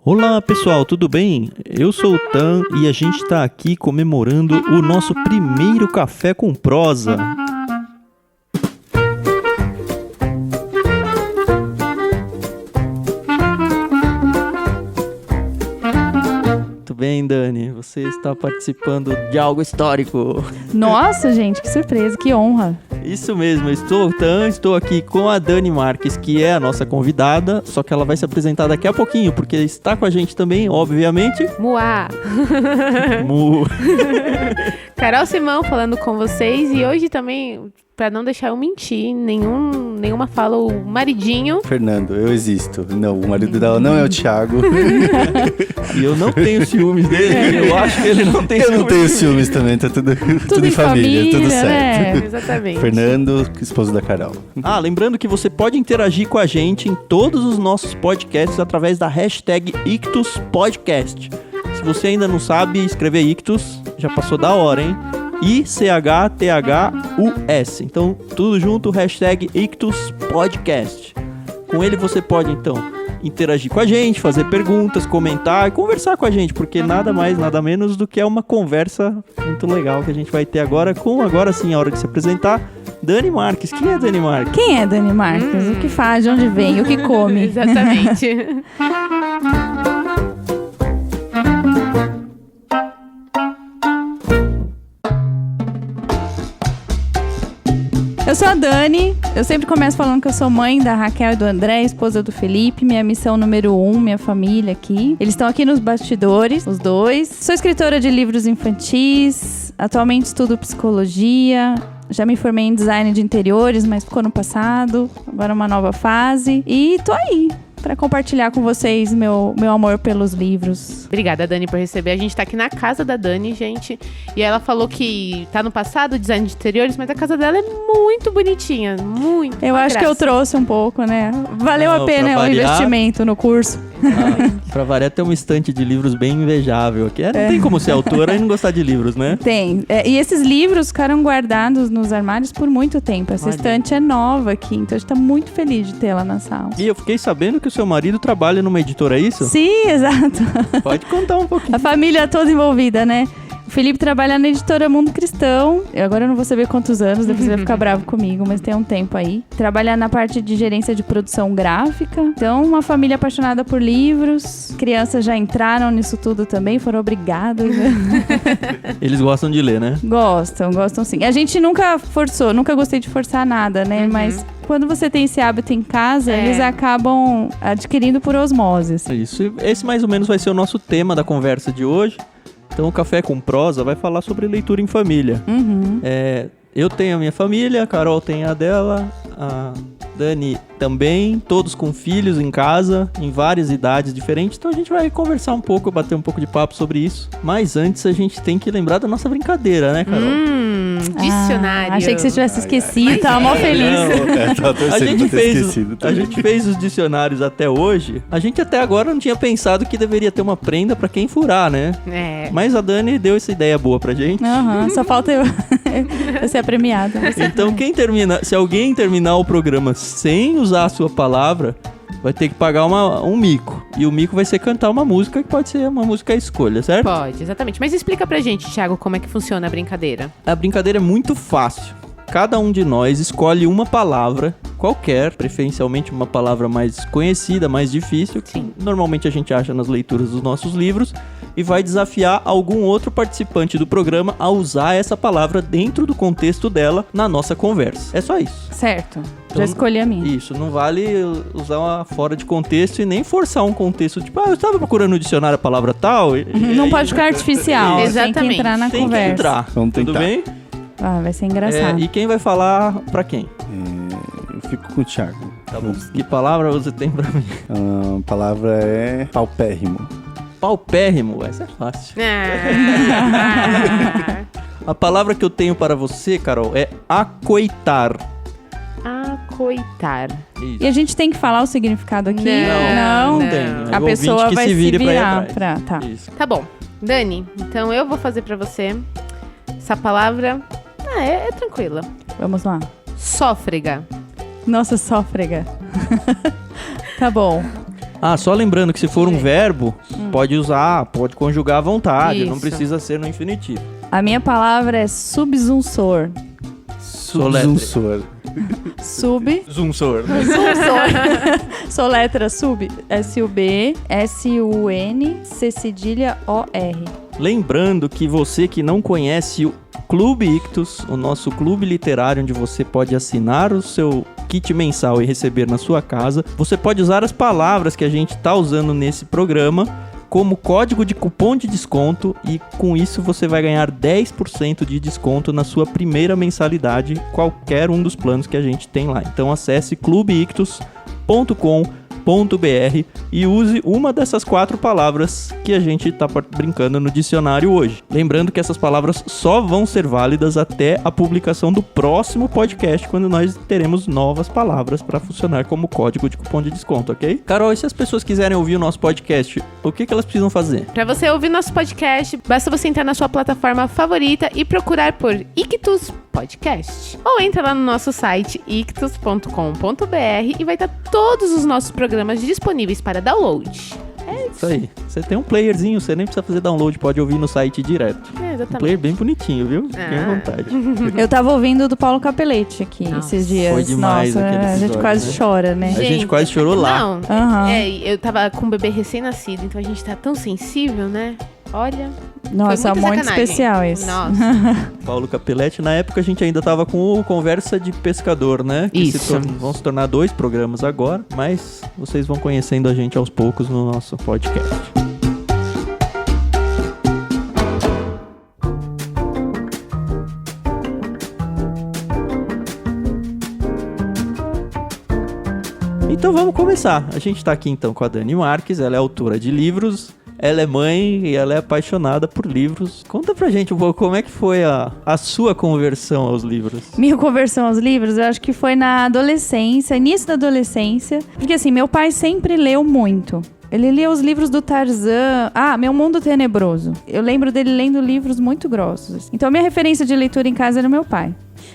Olá pessoal, tudo bem? Eu sou o Tan e a gente está aqui comemorando o nosso primeiro café com prosa. Muito bem, Dani, você está participando de algo histórico. Nossa, gente, que surpresa, que honra. Isso mesmo, estou aqui com a Dani Marques, que é a nossa convidada, só que ela vai se apresentar daqui a pouquinho, porque está com a gente também, obviamente. Muá! Carol Simão falando com vocês, e hoje também, pra não deixar eu mentir, nenhuma fala, o maridinho. Fernando, eu existo. Não, o marido dela não é o Thiago. E eu não tenho ciúmes dele, eu acho que ele não tem ciúmes. Eu não tenho ciúmes também, tá tudo em família, tudo certo. né? Exatamente. Fernando, esposo da Carol. Lembrando que você pode interagir com a gente em todos os nossos podcasts através da hashtag IctusPodcast. Se você ainda não sabe escrever Ictus, já passou da hora, hein? ICHTHUS. Então, tudo junto, hashtag IctusPodcast. Com ele você pode, então, interagir com a gente, fazer perguntas, comentar e conversar com a gente, porque nada mais, nada menos do que é uma conversa muito legal que a gente vai ter agora com, agora sim, a hora de se apresentar, Dani Marques. Quem é Dani Marques? Quem é Dani Marques? O que faz, de onde vem, o que come? Exatamente. Eu sou a Dani, eu sempre começo falando que eu sou mãe da Raquel e do André, esposa do Felipe, minha missão número 1, minha família aqui. Eles estão aqui nos bastidores, os dois. Sou escritora de livros infantis, atualmente estudo psicologia, já me formei em design de interiores, mas ficou no passado, agora uma nova fase. E tô aí pra compartilhar com vocês meu amor pelos livros. Obrigada, Dani, por receber. A gente tá aqui na casa da Dani, gente. E ela falou que tá no passado, design de interiores, mas a casa dela é muito bonitinha. Muito. Eu acho que eu trouxe um pouco, né? Valeu a pena o investimento no curso. Pra variar, tem uma estante de livros bem invejável aqui. Não tem como ser autora e não gostar de livros, né? Tem. E esses livros ficaram guardados nos armários por muito tempo. Essa estante é nova aqui, então a gente tá muito feliz de tê-la na sala. E eu fiquei sabendo que o seu marido trabalha numa editora, é isso? Sim, exato. Pode contar um pouquinho. A família toda envolvida, né? O Felipe trabalha na editora Mundo Cristão. Agora eu não vou saber quantos anos, depois ele vai ficar bravo comigo, mas tem um tempo aí. Trabalha na parte de gerência de produção gráfica. Então, uma família apaixonada por livros. Crianças já entraram nisso tudo também, foram obrigadas. Eles gostam de ler, né? Gostam sim. A gente nunca forçou, nunca gostei de forçar nada, né? Mas quando você tem esse hábito em casa, eles acabam adquirindo por osmose. Isso. Esse mais ou menos vai ser o nosso tema da conversa de hoje. Então, o Café com Prosa vai falar sobre leitura em família. Eu tenho a minha família, a Carol tem a dela, a Dani também, todos com filhos em casa, em várias idades diferentes. Então, a gente vai conversar um pouco, bater um pouco de papo sobre isso. Mas antes, a gente tem que lembrar da nossa brincadeira, né, Carol? Dicionário. Achei que você tivesse esquecido, tava mó feliz. A gente fez os dicionários até hoje. A gente até agora não tinha pensado que deveria ter uma prenda pra quem furar, né? Mas a Dani deu essa ideia boa pra gente. Só falta eu ser a premiada. Então se alguém terminar o programa sem usar a sua palavra, vai ter que pagar um mico. E o mico vai ser cantar uma música que pode ser uma música à escolha, certo? Pode, exatamente. Mas explica pra gente, Thiago, como é que funciona a brincadeira. A brincadeira é muito fácil. Cada um de nós escolhe uma palavra qualquer, preferencialmente uma palavra mais conhecida, mais difícil, que normalmente a gente acha nas leituras dos nossos livros, e vai desafiar algum outro participante do programa a usar essa palavra dentro do contexto dela na nossa conversa. É só isso. Certo. Já escolhi a minha. Isso, não vale usar uma fora de contexto e nem forçar um contexto, tipo, eu estava procurando no dicionário a palavra tal. Não pode ficar artificial. Exatamente. Tem que entrar na conversa. Tem que entrar. Vamos tentar. Tudo bem? Vai ser engraçado. E quem vai falar pra quem? Eu fico com o Thiago. Tá bom. Que palavra você tem pra mim? A palavra é paupérrimo. Paupérrimo? Essa é fácil. A palavra que eu tenho para você, Carol, é acoitar. Acoitar. Isso. E a gente tem que falar o significado aqui? Não tem. A pessoa vai se virar pra... Tá. Isso. Tá bom. Dani, então eu vou fazer pra você essa palavra... é tranquila. Vamos lá. Sófrega. Nossa, sófrega. Tá bom. Só lembrando que se for um verbo, pode usar, pode conjugar à vontade, não Isso. precisa ser no infinitivo. A minha palavra é subzunsor. Subzunsor. Zunsor. Soletra sub. S-U-B, S-U-N, C cedilha O-R. Lembrando que você que não conhece o Clube Ictus, o nosso clube literário onde você pode assinar o seu kit mensal e receber na sua casa, você pode usar as palavras que a gente está usando nesse programa como código de cupom de desconto e com isso você vai ganhar 10% de desconto na sua primeira mensalidade, qualquer um dos planos que a gente tem lá. Então acesse clubeictus.com.br e use uma dessas 4 palavras que a gente tá brincando no dicionário hoje. Lembrando que essas palavras só vão ser válidas até a publicação do próximo podcast, quando nós teremos novas palavras para funcionar como código de cupom de desconto, ok? Carol, e se as pessoas quiserem ouvir o nosso podcast, o que elas precisam fazer? Pra você ouvir nosso podcast, basta você entrar na sua plataforma favorita e procurar por Ictus Podcast. Ou entra lá no nosso site ictus.com.br e vai estar todos os nossos programas disponíveis para download. Isso aí. Você tem um playerzinho, você nem precisa fazer download, pode ouvir no site direto. Um Exatamente. player bem bonitinho, viu? Fiquem à vontade. Eu tava ouvindo do Paulo Capelletti aqui esses dias. Foi demais Nossa, aquele a gente episódio, quase né? chora, né? A gente quase chorou lá. Não, Aham. eu tava com um bebê recém-nascido, então a gente tá tão sensível, né? Olha. Nossa, foi muita muito sacanagem. especial esse. Nossa. Paulo Capelletti, na época a gente ainda tava com o Conversa de Pescador, né? Que Isso. vão se tornar 2 programas agora, mas vocês vão conhecendo a gente aos poucos no nosso podcast. Então vamos começar. A gente tá aqui então com a Dani Marques, ela é autora de livros, ela é mãe e ela é apaixonada por livros. Conta pra gente um pouco como é que foi a sua conversão aos livros. Minha conversão aos livros, eu acho que foi na adolescência, início da adolescência. Porque assim, meu pai sempre leu muito. Ele lia os livros do Tarzan. Meu Mundo Tenebroso. Eu lembro dele lendo livros muito grossos. Então, a minha referência de leitura em casa era o meu pai.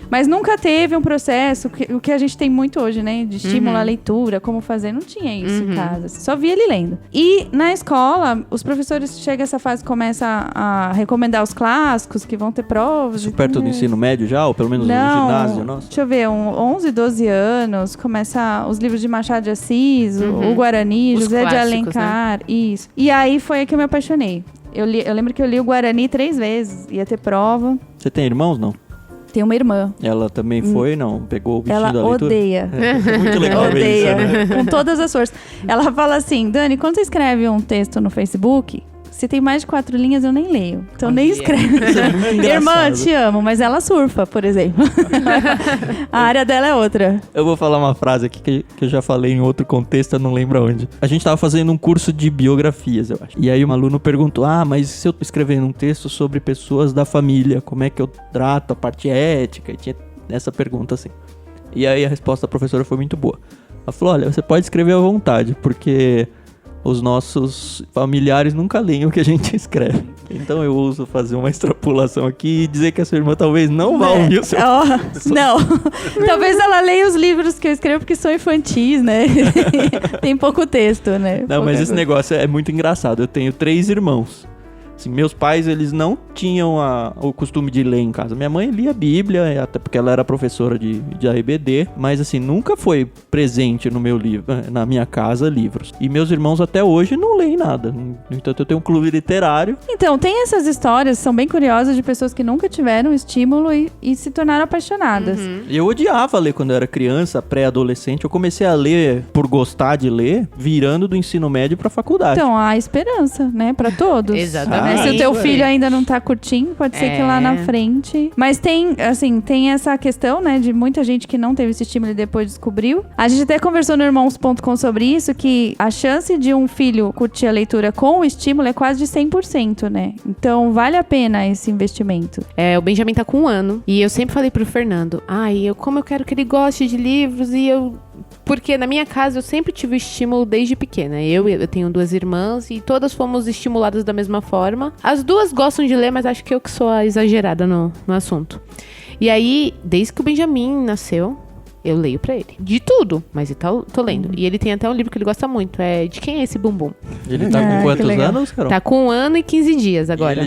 Mas nunca teve um processo, o que a gente tem muito hoje, né? De estímulo à leitura, como fazer. Não tinha isso em casa. Só via ele lendo. E na escola, os professores chegam a essa fase, começam a recomendar os clássicos, que vão ter provas. Isso perto do ensino médio já? Ou pelo menos no ginásio? Nossa. Deixa eu ver, 11, 12 anos, começa os livros de Machado de Assis, o Guarani, Os José de clássicos, Alencar, isso. E aí foi aí que eu me apaixonei. Eu lembro que eu li o Guarani 3 vezes, ia ter prova. Você tem irmãos, não? Tem uma irmã. Ela também foi, não? Pegou o bichinho Ela da leitura? odeia. É muito legal ver isso, Odeia. né? Com todas as forças. Ela fala assim, Dani, quando você escreve um texto no Facebook, se tem mais de 4 linhas, eu nem leio. Então nem escreve. Isso é muito engraçado. Irmã, te amo, mas ela surfa, por exemplo. A área dela é outra. Eu vou falar uma frase aqui que eu já falei em outro contexto, eu não lembro onde. A gente tava fazendo um curso de biografias, eu acho. E aí um aluno perguntou, mas se eu escrever um texto sobre pessoas da família, como é que eu trato a parte ética? E tinha essa pergunta assim. E aí a resposta da professora foi muito boa. Ela falou, olha, você pode escrever à vontade, porque os nossos familiares nunca leem o que a gente escreve. Então eu uso fazer uma extrapolação aqui e dizer que a sua irmã talvez não vá ouvir o seu... Não. Talvez ela leia os livros que eu escrevo porque são infantis, né? Tem pouco texto, né? Não, mas esse negócio é muito engraçado. Eu tenho 3 irmãos. Assim, meus pais, eles não tinham o costume de ler em casa. Minha mãe lia a Bíblia, até porque ela era professora de AEBD, mas assim, nunca foi presente no meu livro, na minha casa, livros. E meus irmãos até hoje não leem nada. No entanto, eu tenho um clube literário. Então, tem essas histórias, são bem curiosas, de pessoas que nunca tiveram estímulo e se tornaram apaixonadas. E eu odiava ler quando eu era criança, pré-adolescente. Eu comecei a ler por gostar de ler, virando do ensino médio pra faculdade. Então, há esperança, né? Pra todos. Exatamente. Se o teu isso filho aí. ainda não tá curtindo, pode ser que lá na frente... Mas tem essa questão, né, de muita gente que não teve esse estímulo e depois descobriu. A gente até conversou no Irmãos.com sobre isso, que a chance de um filho curtir a leitura com o estímulo é quase de 100%, né? Então, vale a pena esse investimento. O Benjamin tá com 1 ano. E eu sempre falei pro Fernando, como eu quero que ele goste de livros porque na minha casa eu sempre tive o estímulo desde pequena. Eu tenho 2 irmãs e todas fomos estimuladas da mesma forma. As 2 gostam de ler, mas acho que eu que sou a exagerada no assunto. E aí, desde que o Benjamin nasceu, eu leio pra ele. De tudo, mas eu tô lendo. E ele tem até um livro que ele gosta muito, de Quem é esse Bumbum? Ele tá com quantos anos, Carol? Tá com 1 ano e 15 dias agora.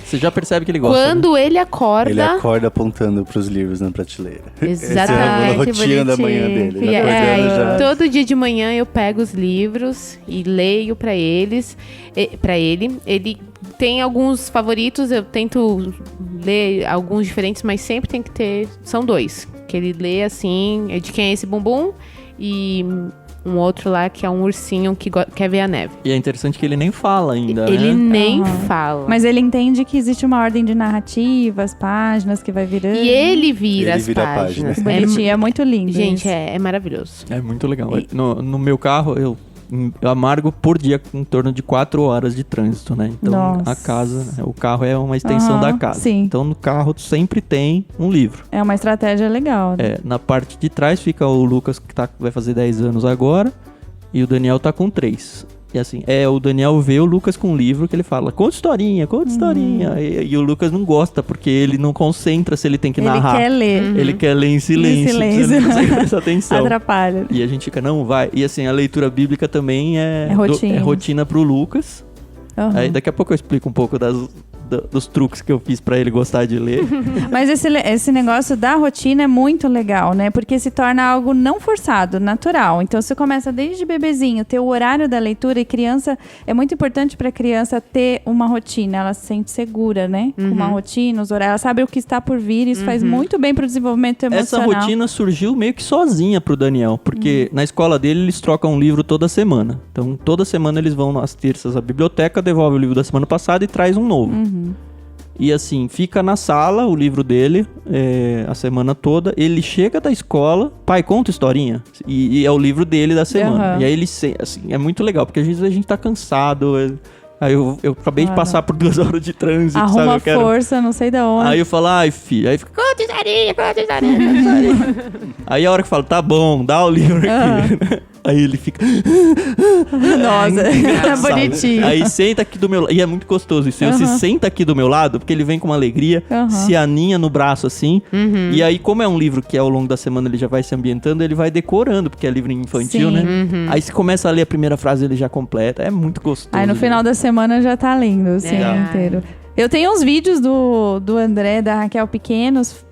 Você já percebe que ele gosta, Quando né? ele acorda... Ele acorda apontando pros livros na prateleira. Exatamente. Essa é a Que rotina da manhã dele. Ele acordando já... Todo dia de manhã eu pego os livros e leio pra ele. Ele tem alguns favoritos, eu tento ler alguns diferentes, mas sempre tem que ter... São 2. Que ele lê assim, De Quem é esse Bumbum? E um outro lá que é um ursinho que quer ver a neve. E é interessante que ele nem fala ainda, Ele né? nem fala. Mas ele entende que existe uma ordem de narrativas, páginas que vai virando. E ele vira as vira páginas. Bonitinho, é muito lindo. Gente, isso. é maravilhoso. É muito legal. No meu carro, eu amargo por dia em torno de 4 horas de trânsito, né? Então, Nossa. a casa, o carro é uma extensão da casa. Sim. Então, no carro sempre tem um livro. É uma estratégia legal. Né? Na parte de trás fica o Lucas, que vai fazer 10 anos agora, e o Daniel tá com 3. E assim, o Daniel vê o Lucas com um livro que ele fala, conta historinha. E o Lucas não gosta, porque ele não concentra se ele tem que narrar. Ele quer ler. Ele quer ler em silêncio. Ele não consegue prestar atenção. Atrapalha. E a gente fica, não, vai. E assim, a leitura bíblica também é rotina pro Lucas. Uhum. Aí daqui a pouco eu explico um pouco dos truques que eu fiz pra ele gostar de ler. Mas esse negócio da rotina é muito legal, né? Porque se torna algo não forçado, natural. Então você começa desde bebezinho, ter o horário da leitura, e criança, é muito importante pra criança ter uma rotina. Ela se sente segura, né? Com uma rotina, os horários, ela sabe o que está por vir, isso faz muito bem pro desenvolvimento emocional. Essa rotina surgiu meio que sozinha pro Daniel, porque na escola dele eles trocam um livro toda semana. Então toda semana eles vão às terças à biblioteca, devolve o livro da semana passada e traz um novo. E assim, fica na sala o livro dele a semana toda. Ele chega da escola, pai, conta historinha. E é o livro dele da semana. E aí ele, assim, é muito legal, porque às vezes a gente tá cansado. Aí eu acabei de passar por 2 horas de trânsito, arruma sabe? Força, não sei da onde. Aí eu falo, ai, filho. Aí fica, conta historinha. Aí a hora que eu falo, tá bom, dá o livro aqui. Aí ele fica... Nossa, é bonitinho. Aí senta aqui do meu lado. E é muito gostoso isso. Você senta aqui do meu lado, porque ele vem com uma alegria, se aninha no braço assim. E aí, como é um livro que ao longo da semana ele já vai se ambientando, ele vai decorando, porque é livro infantil, né? Aí você começa a ler a primeira frase, ele já completa. É muito gostoso. Aí no final da semana já tá lindo, assim, inteiro. Eu tenho uns vídeos do André, da Raquel pequenos,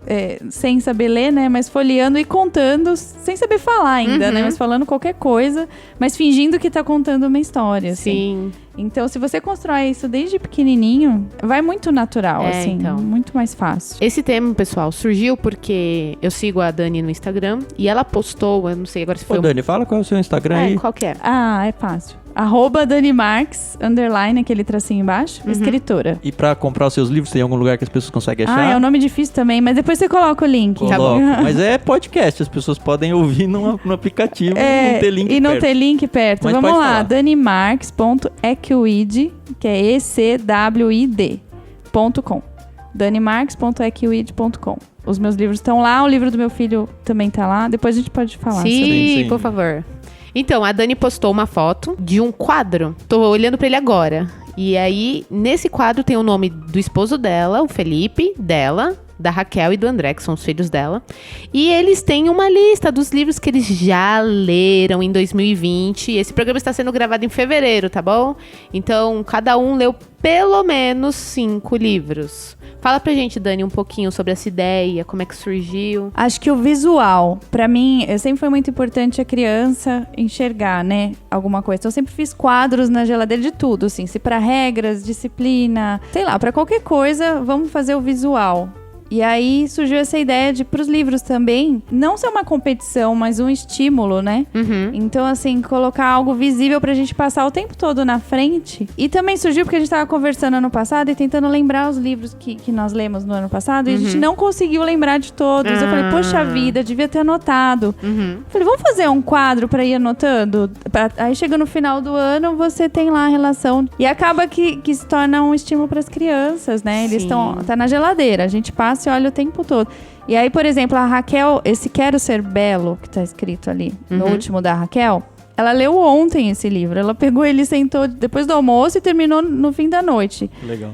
sem saber ler, né? Mas folheando e contando, sem saber falar ainda, né? Mas falando qualquer coisa, mas fingindo que tá contando uma história, assim. Sim. Então, se você constrói isso desde pequenininho, vai muito natural, assim. Então. Muito mais fácil. Esse tema, pessoal, surgiu porque eu sigo a Dani no Instagram e ela postou, eu não sei agora se foi... Dani, fala qual é o seu Instagram aí. Qual que é? É fácil. @DaniMarques, _ aquele tracinho embaixo, escritora. E pra comprar os seus livros, tem algum lugar que as pessoas conseguem achar? É um nome difícil também, mas depois você coloca o link. Coloco. Mas é podcast, as pessoas podem ouvir no aplicativo e não ter link perto. E não perto. ter link perto. Mas vamos lá, falar. danimarques.equid, que é ecwid.com. danimarques.equid.com. Os meus livros estão lá, o livro do meu filho também tá lá. Depois a gente pode falar. Sim, por favor. Então, a Dani postou uma foto de um quadro. Tô olhando pra ele agora. E aí, nesse quadro tem o nome do esposo dela, o Felipe, dela, da Raquel e do André, que são os filhos dela. E eles têm uma lista dos livros que eles já leram em 2020. Esse programa está sendo gravado em fevereiro, tá bom? Então, cada um leu pelo menos 5 livros. Fala pra gente, Dani, um pouquinho sobre essa ideia, como é que surgiu. Acho que o visual, pra mim, sempre foi muito importante a criança enxergar, né, alguma coisa. Então, eu sempre fiz quadros na geladeira de tudo, assim, se pra regras, disciplina, sei lá, pra qualquer coisa, vamos fazer o visual. E aí surgiu essa ideia de, pros livros também, não ser uma competição, mas um estímulo, né? Então, assim, colocar algo visível pra gente passar o tempo todo na frente. E também surgiu porque a gente tava conversando ano passado e tentando lembrar os livros que nós lemos no ano passado. E a gente não conseguiu lembrar de todos. Eu falei, poxa vida, devia ter anotado. Falei, vamos fazer um quadro pra ir anotando? Aí chega no final do ano, você tem lá a relação. E acaba que se torna um estímulo pras crianças, né? Eles tá na geladeira, a gente passa e olha o tempo todo. E aí, por exemplo, a Raquel, esse Quero Ser Belo, que tá escrito ali, no último da Raquel, ela leu ontem esse livro. Ela pegou ele, sentou depois do almoço e terminou no fim da noite. Legal.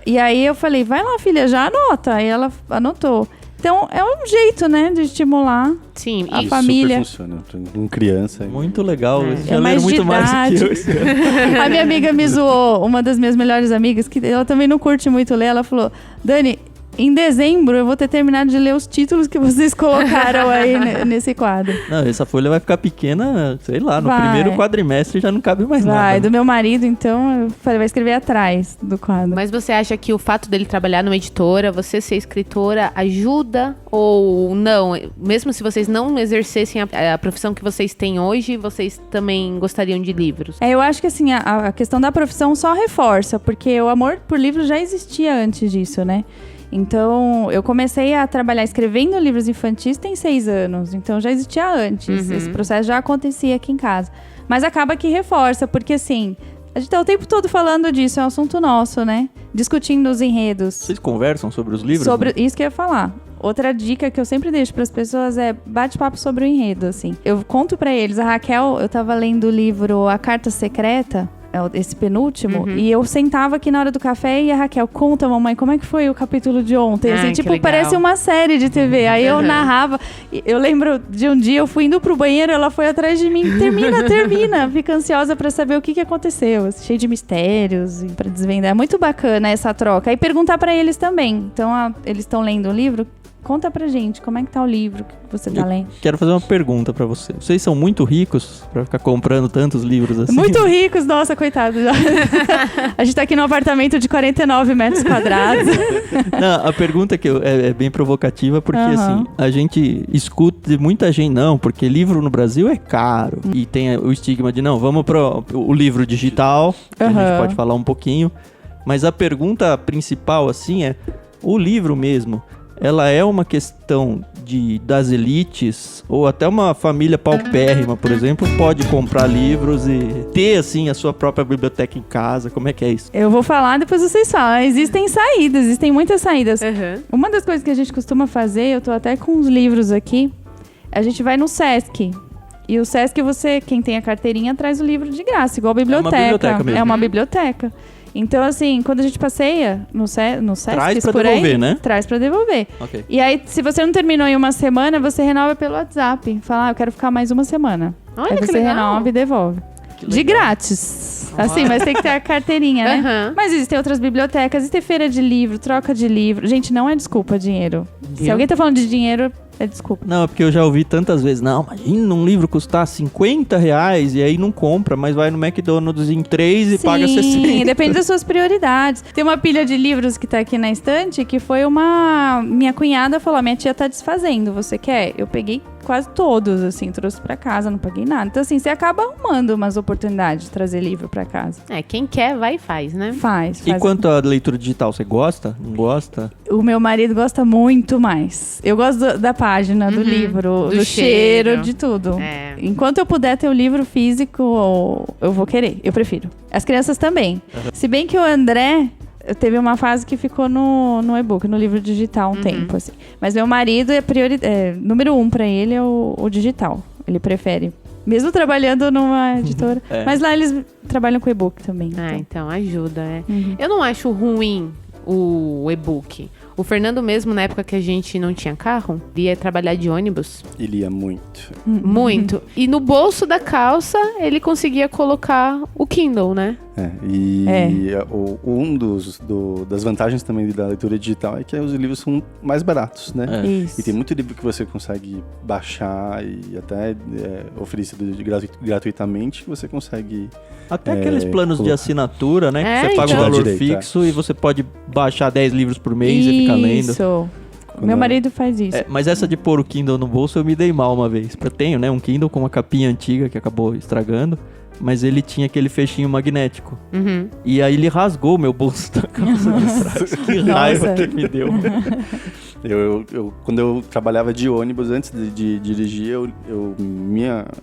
E aí eu falei, vai lá, filha, já anota. Aí ela anotou. Então, é um jeito, né, de estimular Sim, a e família. Super funciona. Com criança. Muito legal. É. Já leram muito mais do que eu esse ano. A minha amiga me zoou, uma das minhas melhores amigas, que ela também não curte muito ler, ela falou, Dani, em dezembro eu vou ter terminado de ler os títulos que vocês colocaram aí nesse quadro. Não, essa folha vai ficar pequena, sei lá, no Vai. primeiro quadrimestre já não cabe mais Vai, nada. do meu marido, então, eu falei, vai escrever atrás do quadro. Mas você acha que o fato dele trabalhar numa editora, você ser escritora, ajuda ou não? Mesmo se vocês não exercessem a profissão que vocês têm hoje, vocês também gostariam de livros? Eu acho que assim, a questão da profissão só reforça, porque o amor por livros já existia antes disso, né? Então, eu comecei a trabalhar escrevendo livros infantis tem 6 anos. Então, já existia antes. Esse processo já acontecia aqui em casa. Mas acaba que reforça, porque assim, a gente tá o tempo todo falando disso, é um assunto nosso, né? Discutindo os enredos. Vocês conversam sobre os livros? Sobre né? isso que eu ia falar. Outra dica que eu sempre deixo para as pessoas é bate-papo sobre o enredo, assim. Eu conto para eles, a Raquel, eu tava lendo o livro A Carta Secreta, esse penúltimo, e eu sentava aqui na hora do café e a Raquel, conta, mamãe, como é que foi o capítulo de ontem? Assim, Ai, tipo, que legal. parece uma série de TV. Aí eu narrava, eu lembro de um dia eu fui indo pro banheiro, ela foi atrás de mim, termina, fica ansiosa pra saber o que aconteceu, cheio de mistérios, pra desvendar. É muito bacana essa troca. E perguntar pra eles também. Então, eles estão lendo um livro, conta pra gente, como é que tá o livro que você tá lendo? Quero fazer uma pergunta pra você. Vocês são muito ricos pra ficar comprando tantos livros assim? Muito ricos, nossa, coitado. A gente tá aqui num apartamento de 49 metros quadrados. Não, a pergunta que é bem provocativa, porque assim, a gente escuta de muita gente, não, porque livro no Brasil é caro. E tem o estigma de, não, vamos pro o livro digital, que a gente pode falar um pouquinho. Mas a pergunta principal, assim, é, o livro mesmo, ela é uma questão das elites, ou até uma família paupérrima, por exemplo, pode comprar livros e ter, assim, a sua própria biblioteca em casa? Como é que é isso? Eu vou falar, depois vocês falam. Existem saídas, existem muitas saídas. Uhum. Uma das coisas que a gente costuma fazer, eu tô até com uns livros aqui, a gente vai no Sesc. E o Sesc, quem tem a carteirinha, traz o livro de graça, igual a biblioteca. É uma biblioteca mesmo. É uma biblioteca. Então, assim, quando a gente passeia no Sesc, Traz pra por devolver, aí, né? Traz pra devolver. Ok. E aí, se você não terminou em uma semana, você renova pelo WhatsApp. Fala, eu quero ficar mais uma semana. Olha Aí que você legal. renova e devolve. De grátis. Assim, mas tem que ter a carteirinha, né? Uhum. Mas existem outras bibliotecas, existe feira de livro, troca de livro. Gente, não é desculpa dinheiro. Se Viu? alguém tá falando de dinheiro, é desculpa. Não, é porque eu já ouvi tantas vezes, não, imagina um livro custar R$50 e aí não compra, mas vai no McDonald's em 3 e paga 60. Sim, depende das suas prioridades. Tem uma pilha de livros que tá aqui na estante que foi minha cunhada falou, minha tia tá desfazendo, você quer? Eu peguei quase todos, assim, trouxe pra casa, não paguei nada. Então, assim, você acaba arrumando umas oportunidades de trazer livro pra casa. Quem quer, vai e faz, né? Faz. E quanto à leitura digital, você gosta? Não gosta? O meu marido gosta muito mais. Eu gosto da página, do livro, do cheiro, de tudo. É. Enquanto eu puder ter o livro físico, eu vou querer. Eu prefiro. As crianças também. Se bem que o André teve uma fase que ficou no e-book, no livro digital um tempo, assim. Mas meu marido número 1 pra ele é o digital. Ele prefere. Mesmo trabalhando numa editora. Mas lá eles trabalham com e-book também. Então ajuda, Eu não acho ruim o e-book. O Fernando mesmo, na época que a gente não tinha carro, ia trabalhar de ônibus. Ele ia muito. Muito. E no bolso da calça, ele conseguia colocar o Kindle, né? Das vantagens também da leitura digital é que os livros são mais baratos, né? Isso. E tem muito livro que você consegue baixar e até oferecido gratuitamente, que você consegue... Até aqueles planos de assinatura, né? Que você paga então. o valor Direito, fixo e você pode baixar 10 livros por mês e ficar lendo. Isso. Meu marido faz isso. Mas essa de pôr o Kindle no bolso eu me dei mal uma vez. Eu tenho, né, um Kindle com uma capinha antiga que acabou estragando, mas ele tinha aquele fechinho magnético. E aí ele rasgou meu bolso da calça de trás. Que raiva que me deu. Quando eu trabalhava de ônibus, antes de dirigir,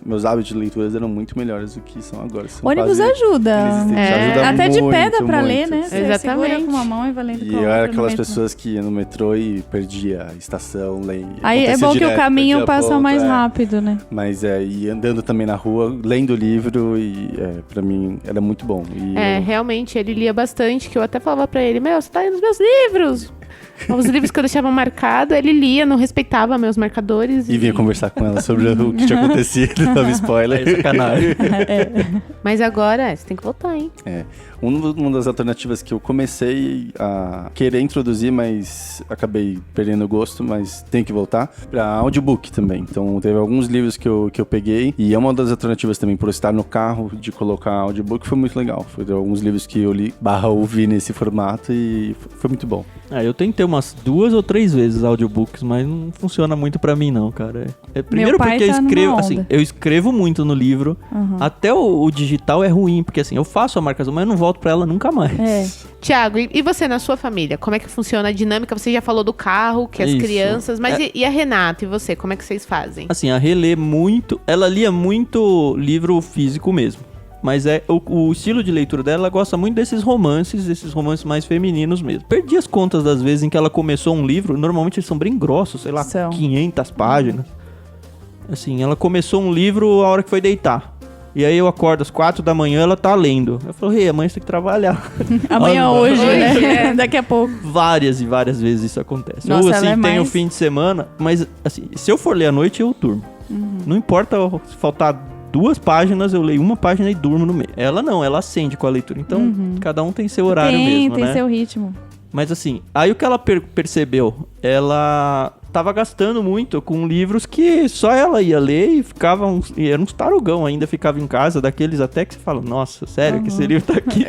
meus hábitos de leituras eram muito melhores do que são agora. São ônibus quase ajuda. inexistentes. Ajuda Até de pé dá muito, pra muito. ler, né? Você Exatamente. segura com uma mão e vai lendo com a E outra. eu era no aquelas metrô. pessoas que ia no metrô e perdia a estação. Aí é bom que o caminho passa mais rápido, né? Mas e andando também na rua, lendo o livro, e pra mim era muito bom. E Realmente, ele lia bastante, que eu até falava pra ele, você tá lendo os meus livros! Os livros que eu deixava marcado, ele lia, não respeitava meus marcadores. E vinha conversar com ela sobre o que tinha acontecido, dava spoiler. Aí, sacanagem. Mas agora, você tem que voltar, hein? Uma das alternativas que eu comecei a querer introduzir, mas acabei perdendo o gosto, mas tenho que voltar, para audiobook também. Então, teve alguns livros que eu peguei, e é uma das alternativas também, por estar no carro, de colocar audiobook, foi muito legal. Foi alguns livros que eu li, ouvi nesse formato, e foi muito bom. Eu tentei umas 2 ou 3 vezes audiobooks, mas não funciona muito pra mim não, cara. Primeiro porque eu escrevo, assim, eu escrevo muito no livro, até o digital é ruim, porque assim, eu faço a marcação, mas eu não volto pra ela nunca mais. Tiago, e você na sua família? Como é que funciona a dinâmica? Você já falou do carro, que as crianças, mas e a Renata e você? Como é que vocês fazem? Assim, a Rê lê muito, ela lia muito livro físico mesmo. Mas o estilo de leitura dela, ela gosta muito desses romances mais femininos mesmo. Perdi as contas das vezes em que ela começou um livro, normalmente eles são bem grossos, sei lá, 500 páginas. Assim, ela começou um livro a hora que foi deitar. E aí eu acordo às 4 da manhã, ela tá lendo. Eu falo, amanhã você tem que trabalhar. Amanhã hoje, né? Daqui a pouco. Várias e várias vezes isso acontece. Nossa, ou assim, tem o mais... fim de semana, mas assim, se eu for ler à noite, eu durmo. Não importa se faltar 2 páginas, eu leio 1 página e durmo no meio. Ela não, ela acende com a leitura. Então, cada um tem seu horário mesmo, né? Tem seu ritmo. Mas assim, aí o que ela percebeu? Ela tava gastando muito com livros que só ela ia ler e era uns tarugão ainda, ficava em casa, daqueles até que você fala, nossa, sério que esse livro tá aqui?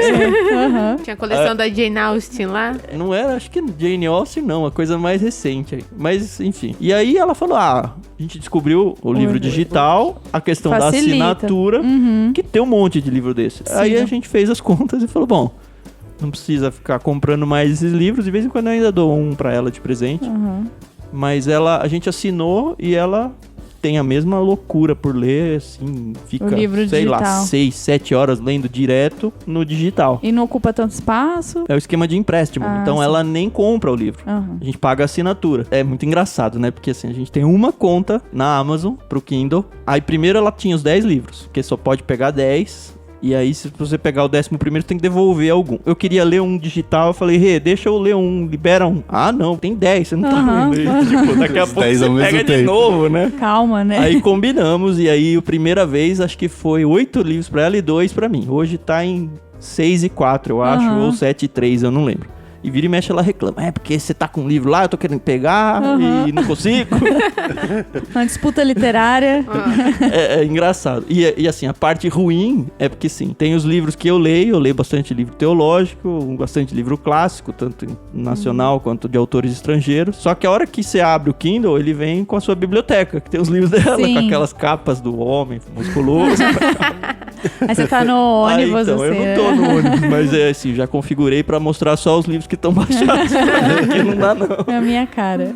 Tinha a coleção da Jane Austen lá? Não era, acho que Jane Austen não, a coisa mais recente aí. Mas, enfim. E aí ela falou, a gente descobriu o livro digital, a questão da assinatura, que tem um monte de livro desse. Sim. Aí a gente fez as contas e falou, bom, não precisa ficar comprando mais esses livros, de vez em quando eu ainda dou um pra ela de presente. Mas a gente assinou e ela tem a mesma loucura por ler, assim, fica, sei lá, 6, 7 horas lendo direto no digital. E não ocupa tanto espaço? É o esquema de empréstimo, então ela nem compra o livro. A gente paga a assinatura. É muito engraçado, né? Porque assim, a gente tem uma conta na Amazon pro Kindle. Aí primeiro ela tinha os 10 livros, porque só pode pegar 10. E aí, se você pegar o 11º, tem que devolver algum. Eu queria ler um digital, eu falei, deixa eu ler um, libera um. Ah, não, tem 10, você não tá lendo. Tipo, daqui a pouco você pega de novo, né? Calma, né? Aí combinamos, e aí a primeira vez, acho que foi 8 livros pra ela e 2 pra mim. Hoje tá em 6 e 4, eu acho, ou 7 e 3, eu não lembro. E vira e mexe, ela reclama. Porque você tá com um livro lá, eu tô querendo pegar e não consigo. Uma disputa literária. É engraçado. E assim, a parte ruim é porque, sim, tem os livros que eu leio bastante livro teológico, bastante livro clássico, tanto nacional quanto de autores estrangeiros. Só que a hora que você abre o Kindle, ele vem com a sua biblioteca, que tem os livros dela, com aquelas capas do homem musculoso. Aí você tá no ônibus, então, assim. Eu não tô no ônibus, mas assim, já configurei pra mostrar só os livros que estão baixados, que não dá não. É a minha cara.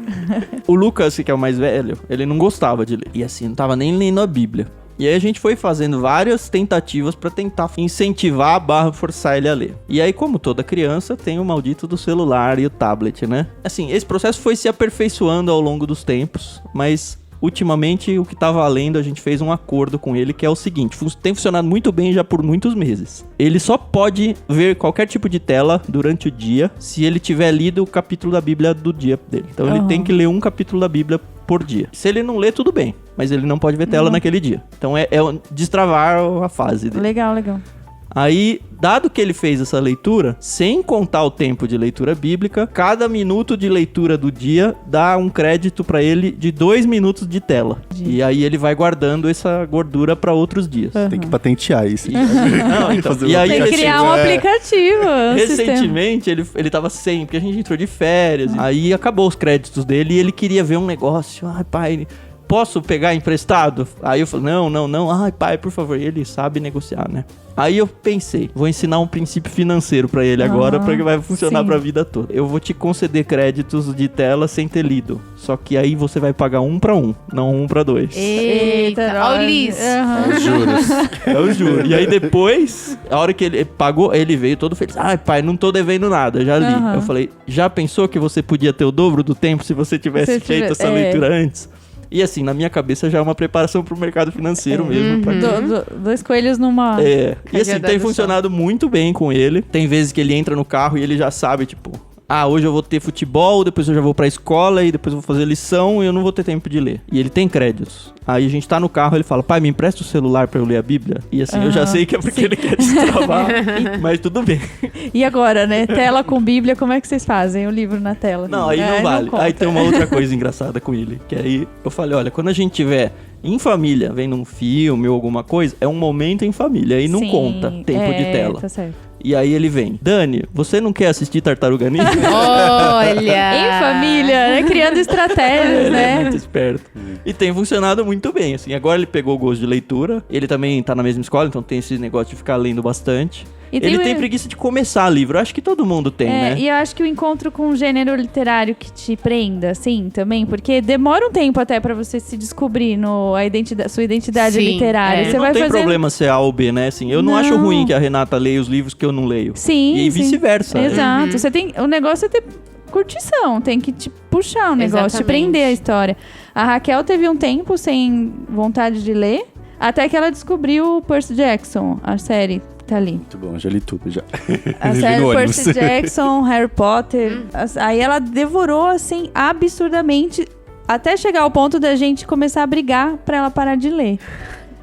O Lucas, que é o mais velho, ele não gostava de ler. E assim, não tava nem lendo a Bíblia. E aí a gente foi fazendo várias tentativas pra tentar incentivar / forçar ele a ler. E aí, como toda criança, tem o maldito do celular e o tablet, né? Assim, esse processo foi se aperfeiçoando ao longo dos tempos, mas ultimamente, o que tá valendo, a gente fez um acordo com ele, que é o seguinte, tem funcionado muito bem já por muitos meses. Ele só pode ver qualquer tipo de tela durante o dia, se ele tiver lido o capítulo da Bíblia do dia dele. Então ele tem que ler um capítulo da Bíblia por dia. Se ele não lê, tudo bem, mas ele não pode ver tela naquele dia. Então é destravar a fase dele. Legal. Aí, dado que ele fez essa leitura, sem contar o tempo de leitura bíblica, cada minuto de leitura do dia dá um crédito pra ele de 2 minutos de tela. E aí ele vai guardando essa gordura pra outros dias. Tem que patentear isso. Não, então, e aí tem que criar um aplicativo. Recentemente, ele tava sem, porque a gente entrou de férias. Aí acabou os créditos dele e ele queria ver um negócio. Ai, pai, posso pegar emprestado? Aí eu falei, não. Ai, pai, por favor. E ele sabe negociar, né? Aí eu pensei, vou ensinar um princípio financeiro pra ele agora, pra que vai funcionar pra vida toda. Eu vou te conceder créditos de tela sem ter lido. Só que aí você vai pagar 1 para 1, não 1 para 2. Eita, olha o Liz. Os juros. É o juro. E aí depois, a hora que ele pagou, ele veio todo feliz. Ai, pai, não tô devendo nada, já li. Eu falei, já pensou que você podia ter o dobro do tempo se você tivesse feito essa leitura antes? E assim, na minha cabeça já é uma preparação pro mercado financeiro mesmo. Dois coelhos numa... E assim, tem funcionado muito bem com ele. Tem vezes que ele entra no carro e ele já sabe, tipo... hoje eu vou ter futebol, depois eu já vou pra escola e depois eu vou fazer lição e eu não vou ter tempo de ler. E ele tem créditos. Aí a gente tá no carro, ele fala, pai, me empresta o celular pra eu ler a Bíblia? E assim, eu já sei que é porque ele quer destravar, mas tudo bem. E agora, né? Tela com Bíblia, como é que vocês fazem? O livro na tela? Não, aí não vale. Aí tem uma outra coisa engraçada com ele, que aí eu falei, olha, quando a gente tiver em família, vendo um filme ou alguma coisa, é um momento em família, aí não conta tempo de tela. Tá certo. E aí ele vem, Dani, você não quer assistir Tartaruga Ninja? Olha! Em família, né? Criando estratégias, Ele é né? muito esperto. E tem funcionado muito bem, assim. Agora ele pegou o gosto de leitura. Ele também tá na mesma escola, então tem esse negócio de ficar lendo bastante. E Ele tem preguiça de começar livro. Acho que todo mundo tem, né? E eu acho que o encontro com um gênero literário que te prenda, assim, também, porque demora um tempo até pra você se descobrir sua identidade Sim, literária. Você Não vai tem fazer... problema ser A ou B, né? Assim, eu não acho ruim que a Renata leia os livros que eu não leio. Sim, E sim. vice-versa. Exato. O negócio é ter curtição, tem que te puxar o negócio, te Exatamente. prender a história. A Raquel teve um tempo sem vontade de ler, até que ela descobriu o Percy Jackson, a série. Tá ali. Muito bom, já li tudo já. A Li série no ônibus. Percy Jackson, Harry Potter. Aí ela devorou, assim, absurdamente, até chegar ao ponto da gente começar a brigar pra ela parar de ler.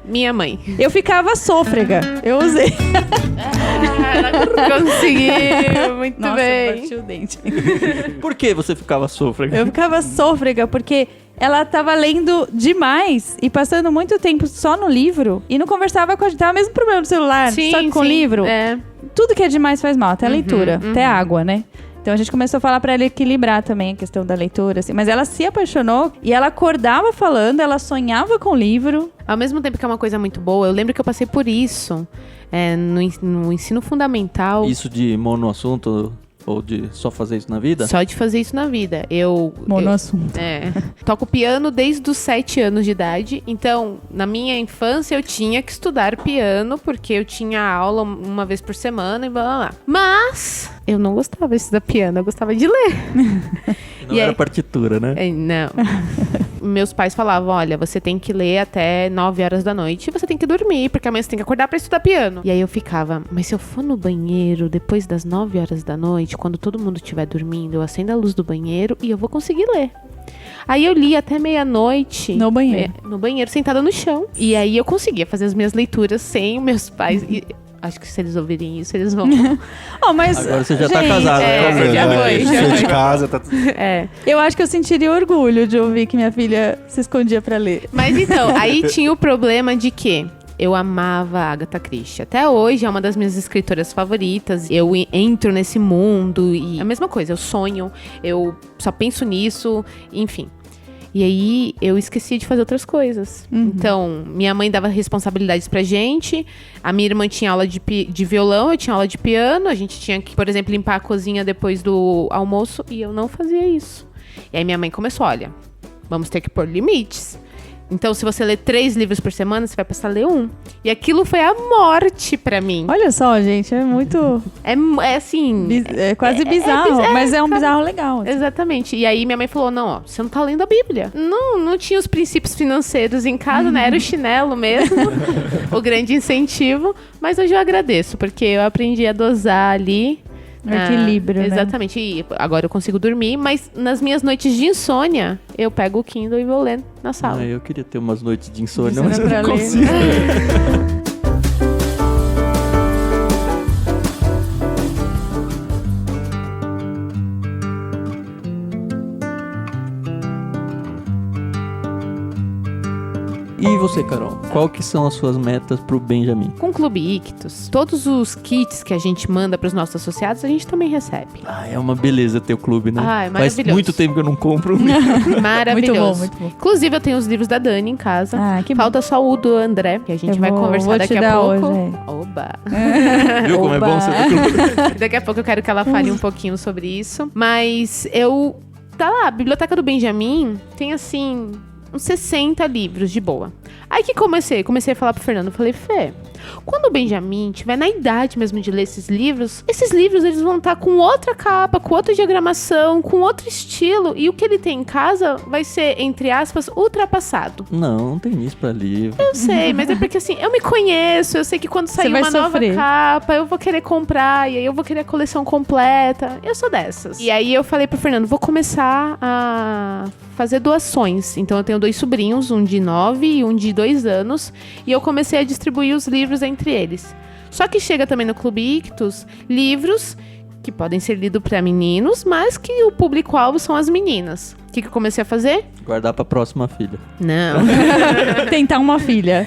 Minha mãe. Eu ficava sôfrega. Eu usei. Conseguiu, muito Nossa, bem. bati o dente. Por que você ficava sôfrega? Eu ficava sôfrega porque ela tava lendo demais e passando muito tempo só no livro e não conversava com a gente. Tava o mesmo problema do celular, só que com o livro. É. Tudo que é demais faz mal, até a leitura, até a água, né? Então a gente começou a falar pra ela equilibrar também a questão da leitura, assim. Mas ela se apaixonou e ela acordava falando, ela sonhava com o livro. Ao mesmo tempo que é uma coisa muito boa, eu lembro que eu passei por isso no ensino fundamental. Isso de monoassunto ou de só fazer isso na vida? Só de fazer isso na vida. Monoassunto. Toco piano desde os 7 anos de idade. Então, na minha infância, eu tinha que estudar piano, porque eu tinha aula uma vez por semana e blá blá blá. Mas eu não gostava de estudar piano, eu gostava de ler. Não era partitura, né? Não. Meus pais falavam, olha, você tem que ler até 9 horas da noite e você tem que dormir, porque amanhã você tem que acordar pra estudar piano. E aí eu ficava, mas se eu for no banheiro depois das 9 horas da noite, quando todo mundo estiver dormindo, eu acendo a luz do banheiro e eu vou conseguir ler. Aí eu li até meia-noite. No banheiro. No banheiro, sentada no chão. E aí eu conseguia fazer as minhas leituras sem meus pais... Acho que se eles ouvirem isso, eles vão... Mas, Agora você já tá gente, casada, né? já foi, já Cheio foi. de casa, tá tudo... Eu acho que eu sentiria orgulho de ouvir que minha filha se escondia pra ler. Mas então, aí tinha o problema de que eu amava a Agatha Christie. Até hoje é uma das minhas escritoras favoritas. Eu entro nesse mundo e é a mesma coisa. Eu sonho, eu só penso nisso, enfim. E aí eu esqueci de fazer outras coisas. Então, minha mãe dava responsabilidades pra gente. A minha irmã tinha aula de violão, eu tinha aula de piano. A gente tinha que, por exemplo, limpar a cozinha depois do almoço. E eu não fazia isso. E aí minha mãe começou, olha, vamos ter que pôr limites. Então, se você lê 3 livros por semana, você vai passar a ler 1. E aquilo foi a morte pra mim. Olha só, gente, é muito... É assim... É quase bizarro, mas é um bizarro legal. Assim. Exatamente. E aí minha mãe falou, não, ó, você não tá lendo a Bíblia. Não tinha os princípios financeiros em casa, né? Era o chinelo mesmo, o grande incentivo. Mas hoje eu agradeço, porque eu aprendi a dosar ali. O equilíbrio, né? Exatamente. E agora eu consigo dormir, mas nas minhas noites de insônia, eu pego o Kindle e vou lendo na sala. Eu queria ter umas noites de insônia, Isso mas não eu é não pra ler, consigo. E você, Carol? Qual que são as suas metas pro Benjamin? Com o Clube Ictus, todos os kits que a gente manda pros nossos associados, a gente também recebe. É uma beleza ter o clube, né? Ai, Faz maravilhoso. muito tempo que eu não compro. Maravilhoso. Muito bom. Inclusive, eu tenho os livros da Dani em casa. Ah, que bom. Falta só o do André, que a gente vai conversar daqui a pouco. Hoje, Oba! Viu como é Oba. bom ser do clube? Daqui a pouco eu quero que ela fale um pouquinho sobre isso. Mas tá lá, a Biblioteca do Benjamin tem assim uns 60 livros de boa. Aí que comecei a falar pro Fernando, falei, Fê, Quando o Benjamin tiver na idade mesmo de ler esses livros eles vão estar com outra capa, com outra diagramação, com outro estilo, e o que ele tem em casa vai ser, entre aspas, ultrapassado. Não tem isso pra livro. Eu sei, mas é porque assim, eu me conheço, eu sei que quando sair uma nova capa, eu vou querer comprar, e aí eu vou querer a coleção completa. Eu sou dessas. E aí eu falei pro Fernando, vou começar a fazer doações. Então eu tenho 2 sobrinhos, um de 9 e um de 2 anos, e eu comecei a distribuir os livros entre eles. Só que chega também no Clube Ictus livros que podem ser lidos para meninos, mas que o público-alvo são as meninas. O que eu comecei a fazer? Guardar pra próxima filha. Não. Tentar uma filha.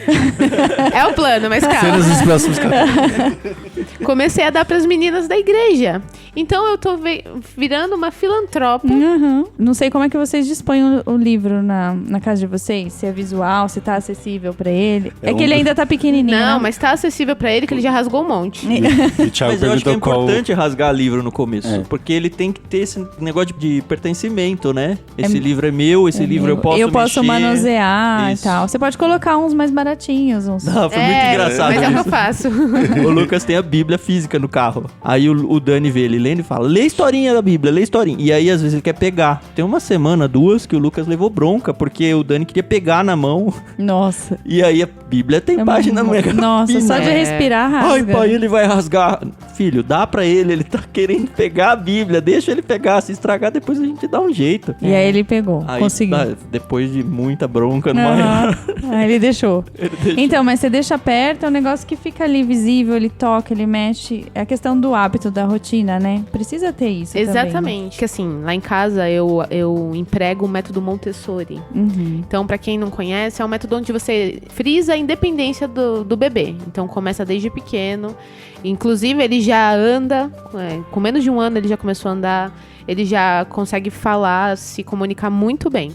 É o plano, mas calma. Cenas dos próximos capítulos. Comecei a dar pras meninas da igreja. Então eu tô virando uma filantropa. Uhum. Não sei como é que vocês dispõem o livro na casa de vocês. Se é visual, se tá acessível pra ele. É que ele ainda tá pequenininho. Não, né? mas tá acessível pra ele que ele já rasgou um monte. E o Thiago Mas eu acho que é perguntou importante rasgar livro no começo. É. Porque ele tem que ter esse negócio de pertencimento, né? Esse livro é meu, esse livro eu posso posso mexer. manusear Isso. e tal. Você pode colocar uns mais baratinhos. Uns... Não, foi muito engraçado mas é o que eu isso. faço. O Lucas tem a Bíblia física no carro. Aí o Dani vê ele lendo e fala, lê a historinha da Bíblia, lê a historinha. E aí, às vezes, ele quer pegar. Tem uma semana, 2, que o Lucas levou bronca, porque o Dani queria pegar na mão. Nossa. E aí, a Bíblia tem página mega Nossa, fina. só de respirar rasga. Ai, pai, ele vai rasgar. Filho, dá pra ele tá querendo pegar a Bíblia. Deixa ele pegar, se estragar, depois a gente dá um jeito. E aí ele pegou, Aí, conseguiu. depois de muita bronca, numa Aham. Aí ele deixou. deixou. Então, mas você deixa perto, é um negócio que fica ali visível, ele toca, ele mexe. É a questão do hábito, da rotina, né? Precisa ter isso Exatamente. Porque assim, lá em casa eu emprego o método Montessori. Uhum. Então, pra quem não conhece, é um método onde você frisa a independência do bebê. Então, começa desde pequeno. Inclusive, ele já anda, com menos de 1 ano ele já começou a andar. Ele já consegue falar, se comunicar muito bem.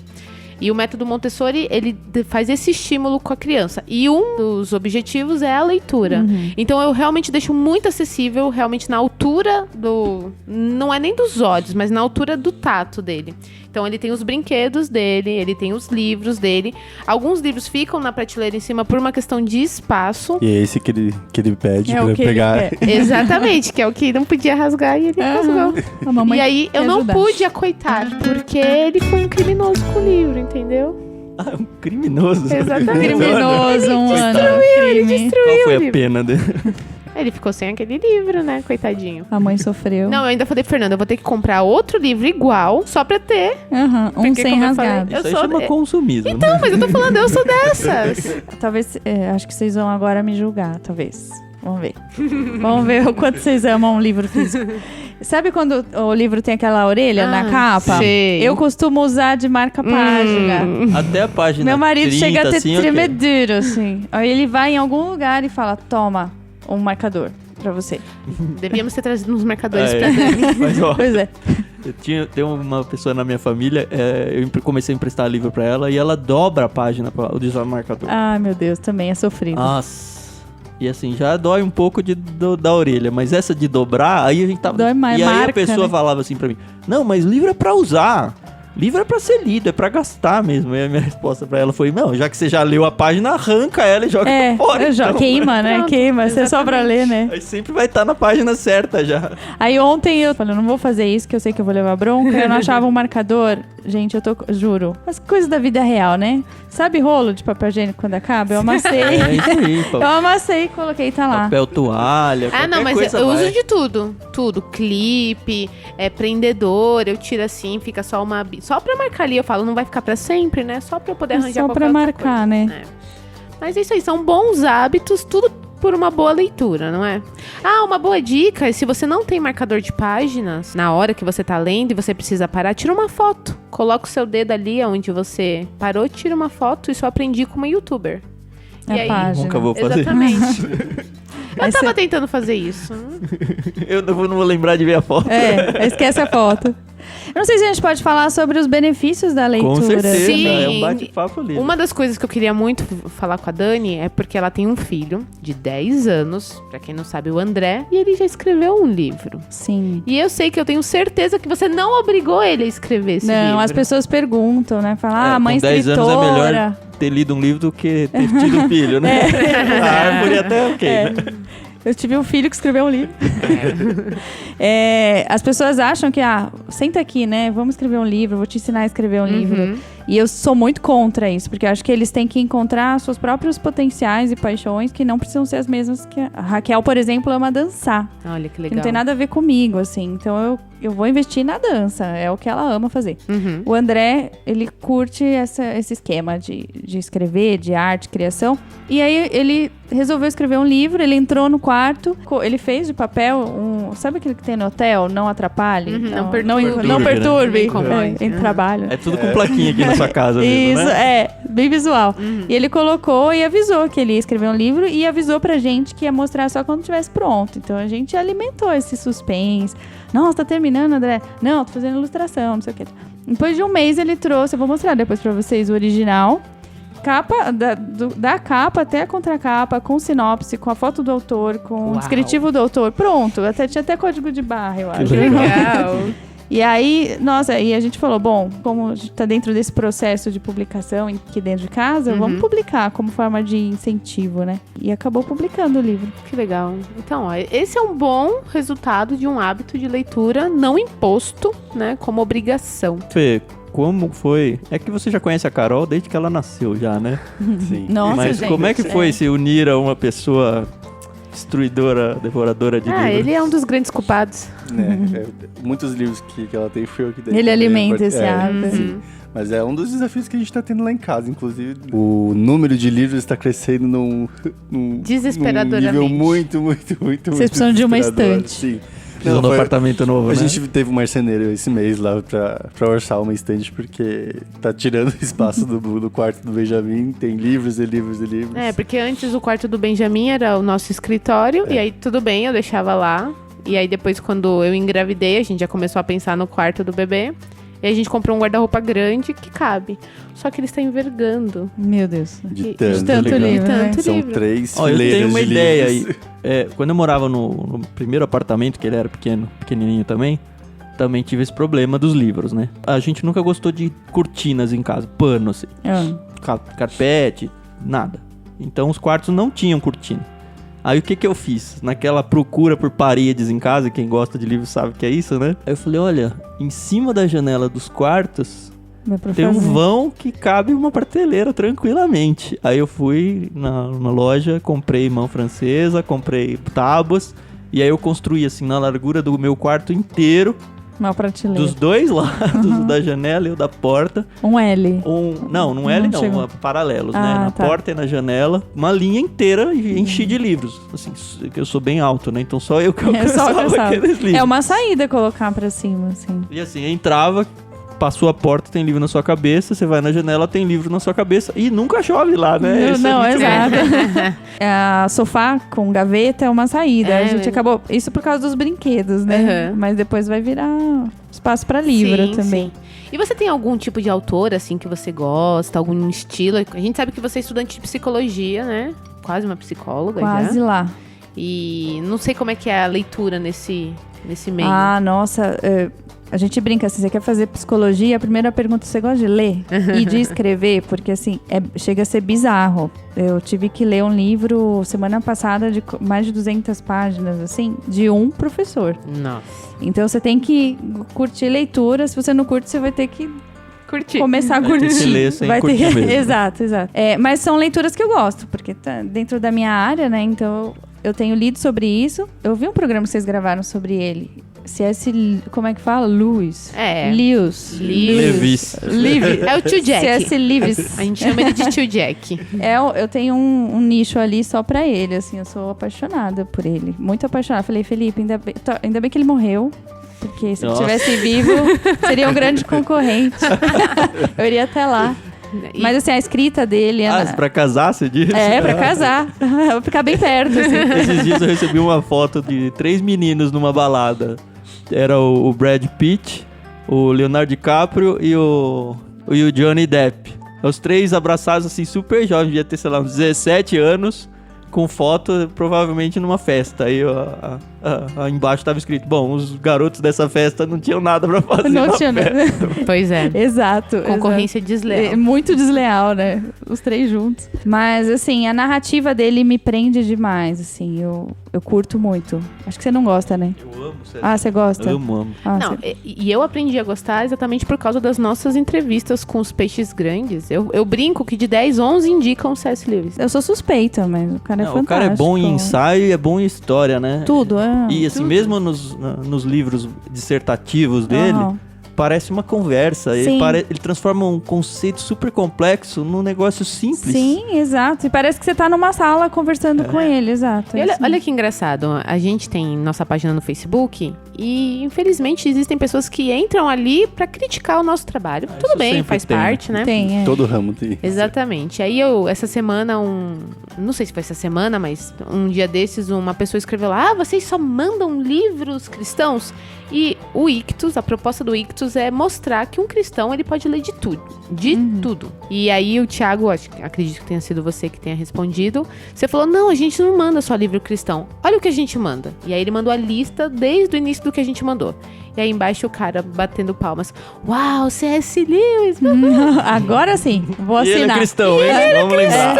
E o método Montessori, ele faz esse estímulo com a criança. E um dos objetivos é a leitura. Uhum. Então, eu realmente deixo muito acessível, realmente na altura do... Não é nem dos olhos, mas na altura do tato dele. Então, ele tem os brinquedos dele, ele tem os livros dele. Alguns livros ficam na prateleira em cima por uma questão de espaço. E é esse que ele pede É o pra que pegar. ele quer. Exatamente, que é o que não podia rasgar e ele rasgou. A mamãe E aí, eu quer não ajudar. pude acoitar, porque ele foi um criminoso com o livro, entendeu? Ah, um criminoso. Exatamente. Criminoso, um ano. Crime. Qual foi o a livro. pena dele? Ele ficou sem aquele livro, né? Coitadinho. A mãe sofreu. Não, eu ainda falei pro Fernando, eu vou ter que comprar outro livro igual, só pra ter. Uhum. Um Porque, sem como eu rasgado. Eu Isso aí sou chama de- consumismo. Então, mas eu tô falando, eu sou dessas. Talvez, acho que vocês vão agora me julgar, talvez. Vamos ver. Vamos ver o quanto vocês amam um livro físico. Sabe quando o livro tem aquela orelha na capa? sei. Eu costumo usar de marca-página. Até a página Meu marido 30, chega a ter assim, ok. tremeduro, assim. Aí ele vai em algum lugar e fala, toma um marcador pra você. Devíamos ter trazido uns marcadores pra É, Dani. mas, ó, Pois é. tem uma pessoa na minha família, comecei a emprestar livro pra ela e ela dobra a página pra usar o marcador. Ai, meu Deus, também é sofrido. Nossa. E assim, já dói um pouco da orelha, mas essa de dobrar, aí a gente tava... Dói mais, e aí marca, a pessoa né? falava assim pra mim, não, mas livro é pra usar. Livro é pra ser lido, é pra gastar mesmo. E a minha resposta pra ela foi, não, já que você já leu a página, arranca ela e joga É, fora. Então. queima, né? Pronto, Queima, você só pra ler, né? Aí sempre vai estar na página certa já. Aí ontem eu falei, não vou fazer isso, que eu sei que eu vou levar bronca. Eu não achava um marcador. Gente, juro. As coisas da vida real, né? Sabe rolo de papel higiênico quando acaba? Eu amassei. É isso aí, Eu amassei e coloquei, tá lá. papel toalha, Ah, não, qualquer mas coisa eu vai. uso de tudo. Tudo. Clipe, prendedor, eu tiro assim, fica só uma... Só pra marcar ali, eu falo, não vai ficar pra sempre, né? Só pra eu poder arranjar Só qualquer pra outra marcar, coisa. né? É. Mas é isso aí, são bons hábitos, tudo por uma boa leitura, não é? Ah, uma boa dica, se você não tem marcador de páginas, na hora que você tá lendo e você precisa parar, tira uma foto. Coloca o seu dedo ali onde você parou, tira uma foto. Isso eu aprendi com uma youtuber. A E aí? página. Nunca vou fazer. Exatamente. Eu Aí tava você- tentando fazer isso. Eu não vou lembrar de ver a foto. É, esquece a foto. Eu não sei se a gente pode falar sobre os benefícios da leitura. Com certeza, Sim. é um bate-papo ali. Uma das coisas que eu queria muito falar com a Dani é porque ela tem um filho de 10 anos, pra quem não sabe, o André, e ele já escreveu um livro. Sim. E eu sei que eu tenho certeza que você não obrigou ele a escrever esse livro. Não, as pessoas perguntam, né? Falam, a mãe com 10 escritora. anos é melhor ter lido um livro do que ter tido um filho, né? A árvore até ok, né? Eu tive um filho que escreveu um livro. As pessoas acham que, senta aqui, né? Vamos escrever um livro, vou te ensinar a escrever um livro. E eu sou muito contra isso, porque eu acho que eles têm que encontrar seus próprios potenciais e paixões que não precisam ser as mesmas que a Raquel, por exemplo, ama dançar. Olha que Que legal. não tem nada a ver comigo, assim. Então eu vou investir na dança. É o que ela ama fazer. O André, ele curte esse esquema de escrever, de arte, criação. E aí ele resolveu escrever um livro, ele entrou no quarto, ele fez de papel sabe aquele que tem no hotel? Não atrapalhe? Não perturbe. Não perturbe. Né? Incomode. Em trabalho. É tudo com plaquinha aqui na sua casa Isso, mesmo, né? bem visual. E ele colocou e avisou que ele ia escrever um livro e avisou pra gente que ia mostrar só quando estivesse pronto. Então a gente alimentou esse suspense. Nossa, tá terminando, André? Não, tô fazendo ilustração, não sei o que. Depois de um mês ele trouxe, eu vou mostrar depois pra vocês o original. Capa, da capa até a contracapa, com sinopse, com a foto do autor, com o descritivo do autor. Pronto, tinha até código de barra, eu acho. Que legal. E aí, e a gente falou, bom, como a gente tá dentro desse processo de publicação aqui dentro de casa, vamos publicar como forma de incentivo, né? E acabou publicando o livro. Que legal. Então, esse é um bom resultado de um hábito de leitura não imposto, né, como obrigação. Fê, como foi? É que você já conhece a Carol desde que ela nasceu já, né? Sim. Nossa, Mas gente, como é que foi se unir a uma pessoa destruidora, devoradora de livros? Ele é um dos grandes culpados. Muitos livros que ela tem foi eu que dei. Ele alimenta esse hábito. Sim. Mas é um dos desafios que a gente tá tendo lá em casa, inclusive. O número de livros está crescendo num Desesperadoramente. nível muito Vocês precisam de uma desesperador. estante. Sim. Precisam do apartamento novo, A né? gente teve um marceneiro esse mês lá pra orçar uma estante, porque tá tirando espaço do quarto do Benjamin, tem livros e livros e livros. Porque antes o quarto do Benjamin era o nosso escritório, e aí tudo bem, eu deixava lá. E aí depois, quando eu engravidei, a gente já começou a pensar no quarto do bebê. E a gente comprou um guarda-roupa grande que cabe. Só que ele está envergando. Meu Deus. De tanto legal. livro, né? Tanto São livro. 3 Ó, eu fileiras tenho uma de ideia livros. aí. Quando eu morava no primeiro apartamento, que ele era pequenininho também tive esse problema dos livros, né? A gente nunca gostou de cortinas em casa, pano, assim, carpete, nada. Então os quartos não tinham cortina. Aí o que eu fiz? Naquela procura por paredes em casa, quem gosta de livros sabe que é isso, né? Aí eu falei, olha, em cima da janela dos quartos tem um vão que cabe uma prateleira tranquilamente. Aí eu fui na loja, comprei mão francesa, comprei tábuas, e aí eu construí assim na largura do meu quarto inteiro, uma prateleira. dos dois lados, da janela e o da porta. Um L. Não L não, chegou. paralelos, né? Na tá. porta e na janela, uma linha inteira e enchi de livros. Assim, eu sou bem alto, né? Então só eu que alcançava aqueles livros. É uma saída colocar pra cima, assim. E assim, entrava, passou a porta, tem livro na sua cabeça, você vai na janela, tem livro na sua cabeça e nunca chove lá, né? Não, Isso é muito exato. Sofá com gaveta é uma saída. A gente acabou... Isso por causa dos brinquedos, né? Mas depois vai virar espaço pra livro também. Sim. E você tem algum tipo de autor, assim, que você gosta? Algum estilo? A gente sabe que você é estudante de psicologia, né? Quase uma psicóloga Quase já. lá. E não sei como é que é a leitura nesse meio. Nossa... A gente brinca assim, você quer fazer psicologia, a primeira pergunta, você gosta de ler e de escrever? Porque assim, chega a ser bizarro. Eu tive que ler um livro semana passada de mais de 200 páginas, assim, de um professor. Nossa. Então você tem que curtir leitura, se você não curte, você vai ter que começar a curtir. Vai ter que ler sem curtir mesmo. Exato. Mas são leituras que eu gosto, porque tá dentro da minha área, né? Então eu tenho lido sobre isso. Eu vi um programa que vocês gravaram sobre ele. Como é que fala? Lewis. Levis. É o Tio Jack. C.S. Lewis. A gente chama ele de Tio Jack. Eu tenho um nicho ali só pra ele, assim, eu sou apaixonada por ele. Muito apaixonada. Falei, Felipe, ainda bem que ele morreu. Porque se ele estivesse vivo, seria um grande concorrente. Eu iria até lá. Mas assim, a escrita dele... pra casar, você disse? Pra casar. Eu vou ficar bem perto, assim. Esses dias eu recebi uma foto de 3 meninos numa balada. Era o Brad Pitt, o Leonardo DiCaprio e o Johnny Depp. Os 3 abraçados, assim, super jovens, devia ter, sei lá, uns 17 anos, com foto, provavelmente numa festa. Aí embaixo tava escrito, bom, os garotos dessa festa não tinham nada pra fazer. Não tinha nada. Pois é. Exato. Concorrência desleal. É muito desleal, né? Os 3 juntos. Mas, assim, a narrativa dele me prende demais, assim. Eu curto muito. Acho que você não gosta, né? Eu amo, sério. Ah, você gosta? Amo. Não, e eu aprendi a gostar exatamente por causa das nossas entrevistas com os peixes grandes. Eu brinco que de 10, 11 indicam o C.S. Lewis. Eu sou suspeita, mas o cara é fantástico. O cara é bom em ensaio e é bom em história, né? Tudo, E assim, mesmo nos livros dissertativos dele, parece uma conversa. Ele transforma um conceito super complexo num negócio simples. Sim, exato. E parece que você tá numa sala conversando com ele, exato. E olha que engraçado, a gente tem nossa página no Facebook e, infelizmente, existem pessoas que entram ali pra criticar o nosso trabalho. Tudo bem, faz parte, né? Tem, Todo ramo tem. Exatamente. Aí essa semana, não sei se foi essa semana, mas um dia desses, uma pessoa escreveu lá, vocês só mandam livros cristãos? E o Ictus, a proposta do Ictus é mostrar que um cristão, ele pode ler de tudo. De tudo. E aí o Thiago, acredito que tenha sido você que tenha respondido, você falou, não, a gente não manda só livro cristão. Olha o que a gente manda. E aí ele mandou a lista desde o início do que a gente mandou. E aí embaixo o cara batendo palmas. Uau, C.S. Lewis! Agora sim, vou E assinar. ele é cristão, hein? Vamos lembrar.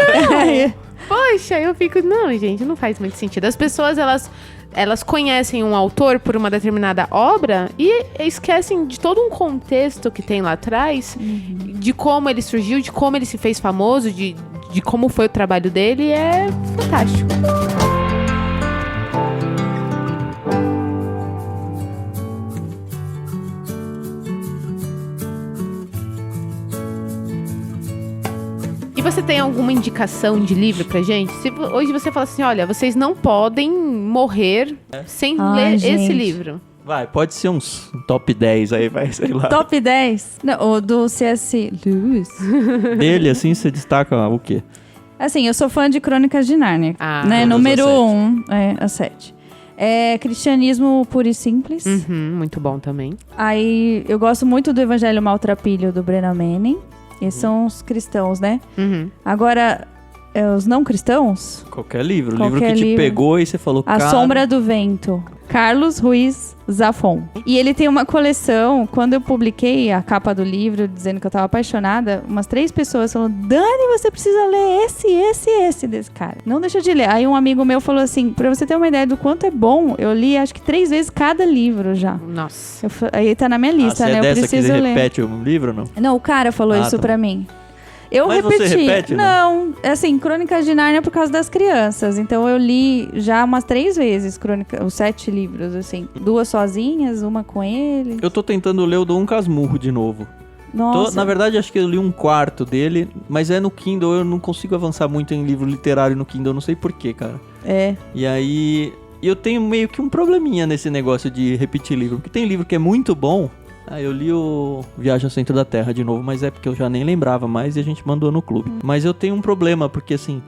Poxa, eu fico, não, gente, não faz muito sentido. As pessoas, elas conhecem um autor por uma determinada obra e esquecem de todo um contexto que tem lá atrás, de como ele surgiu, de como ele se fez famoso, de como foi o trabalho dele. É fantástico. E você tem alguma indicação de livro pra gente? Se hoje você fala assim, olha, vocês não podem morrer sem ler esse livro. Vai, pode ser um top 10 aí, vai, sei lá. Top 10? Não, o do C.S. Lewis. Dele, assim, você destaca o quê? Assim, eu sou fã de Crônicas de Nárnia. Né? Número 1, a 7. É Cristianismo Puro e Simples. Muito bom também. Aí, eu gosto muito do Evangelho Maltrapilho, do Brennan Manning. Esses são os cristãos, né? Agora, os não cristãos... Qualquer livro que te pegou e você falou... A Sombra do Vento. Carlos Ruiz Zafón. E ele tem uma coleção, quando eu publiquei a capa do livro, dizendo que eu tava apaixonada, umas 3 pessoas falaram, Dani, você precisa ler esse desse cara. Não deixa de ler. Aí um amigo meu falou assim, pra você ter uma ideia do quanto é bom, eu li acho que 3 vezes cada livro já. Nossa. Aí tá na minha lista, né? É Eu dessa preciso que ler. repete o livro ou não? Não, o cara falou isso pra mim. Eu Mas repeti. você repete, não, assim, Crônicas de Nárnia por causa das crianças. Então eu li já umas 3 vezes os 7 livros, assim. 2 sozinhas, uma com ele. Eu tô tentando ler o Dom Casmurro de novo. Nossa. Na verdade, acho que eu li 1/4 dele, mas é no Kindle. Eu não consigo avançar muito em livro literário no Kindle, não sei porquê, cara. E aí, eu tenho meio que um probleminha nesse negócio de repetir livro. Porque tem livro que é muito bom. Eu li o Viagem ao Centro da Terra de novo, mas é porque eu já nem lembrava mais e a gente mandou no clube. Mas eu tenho um problema, porque assim,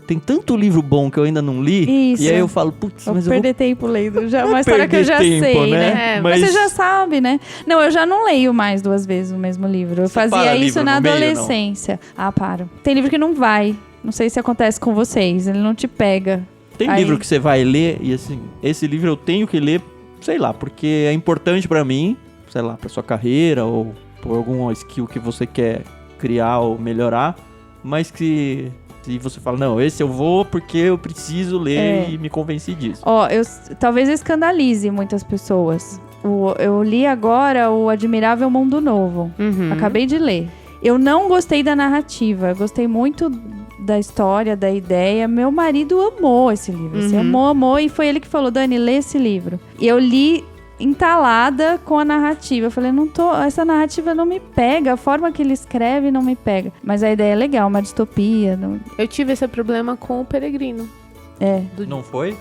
tem tanto livro bom que eu ainda não li, Isso. e aí eu falo, putz, mas eu vou... perder tempo lendo. Já é uma história que eu já tempo, sei, né? Mas você já sabe, né? Não, eu já não leio mais 2 vezes o mesmo livro. Eu fazia isso na adolescência. Paro. Tem livro que não vai. Não sei se acontece com vocês. Ele não te pega. Tem livro que você vai ler e assim, esse livro eu tenho que ler, sei lá, porque é importante pra mim, sei lá, pra sua carreira ou por algum skill que você quer criar ou melhorar, mas que se você fala, não, esse eu vou porque eu preciso ler e me convenci disso. Talvez eu escandalize muitas pessoas. Eu li agora o Admirável Mundo Novo. Acabei de ler. Eu não gostei da narrativa, eu gostei muito da história, da ideia. Meu marido amou esse livro, assim, amou, e foi ele que falou, Dani, lê esse livro. E eu li entalada com a narrativa. Eu falei, essa narrativa não me pega, a forma que ele escreve não me pega. Mas a ideia é legal, uma distopia. Eu tive esse problema com o Peregrino. Não foi?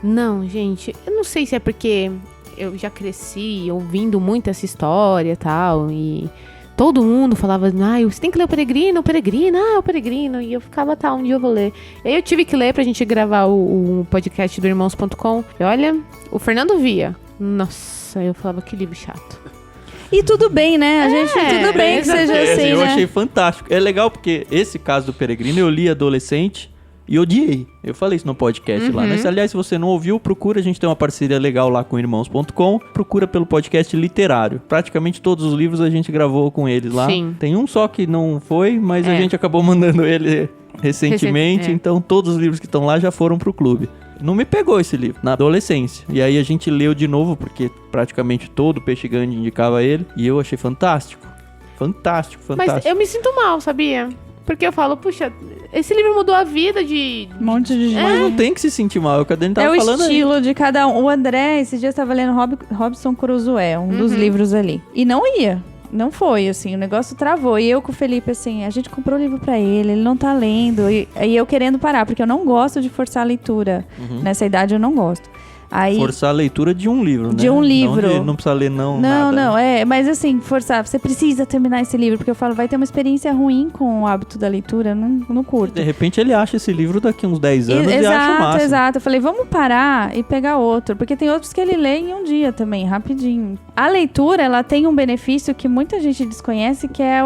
Não, gente, eu não sei se é porque eu já cresci ouvindo muito essa história e tal, e todo mundo falava, você tem que ler o Peregrino, o Peregrino, e eu ficava, um dia eu vou ler. E aí eu tive que ler pra gente gravar o podcast do Irmãos.com, e olha, o Fernando via. Nossa, eu falava, que livro chato. E tudo bem, né? A gente, tudo bem que seja assim, eu né? achei fantástico. É legal porque esse caso do Peregrino eu li adolescente e odiei. Eu falei isso no podcast lá, né? Aliás, se você não ouviu, procura. A gente tem uma parceria legal lá com irmãos.com. Procura pelo podcast literário. Praticamente todos os livros a gente gravou com eles lá. Sim. Tem um só que não foi, mas a gente acabou mandando ele recentemente. Então todos os livros que estão lá já foram pro clube. Não me pegou esse livro na adolescência. E aí a gente leu de novo, porque praticamente todo Peixe Grande indicava ele. E eu achei fantástico. Fantástico. Mas eu me sinto mal, sabia? Porque eu falo, puxa, esse livro mudou a vida de... Um monte de gente. Mas não tem que se sentir mal, é o que a Dani tava É o falando estilo de cada um. O André, esses dias estava lendo Robinson Crusoe, um dos livros ali. E não ia. Não foi, assim, o negócio travou. E eu com o Felipe, assim, a gente comprou o livro pra ele não tá lendo. E eu querendo parar, porque eu não gosto de forçar a leitura. Nessa idade eu não gosto. Aí, forçar a leitura de um livro, né? De um livro. Não precisa ler nada. Não, mas assim, forçar, você precisa terminar esse livro, porque eu falo, vai ter uma experiência ruim com o hábito da leitura, não curto. De repente ele acha esse livro daqui uns 10 anos e acha massa. Exato. Eu falei, vamos parar e pegar outro, porque tem outros que ele lê em um dia também, rapidinho. A leitura, ela tem um benefício que muita gente desconhece, que é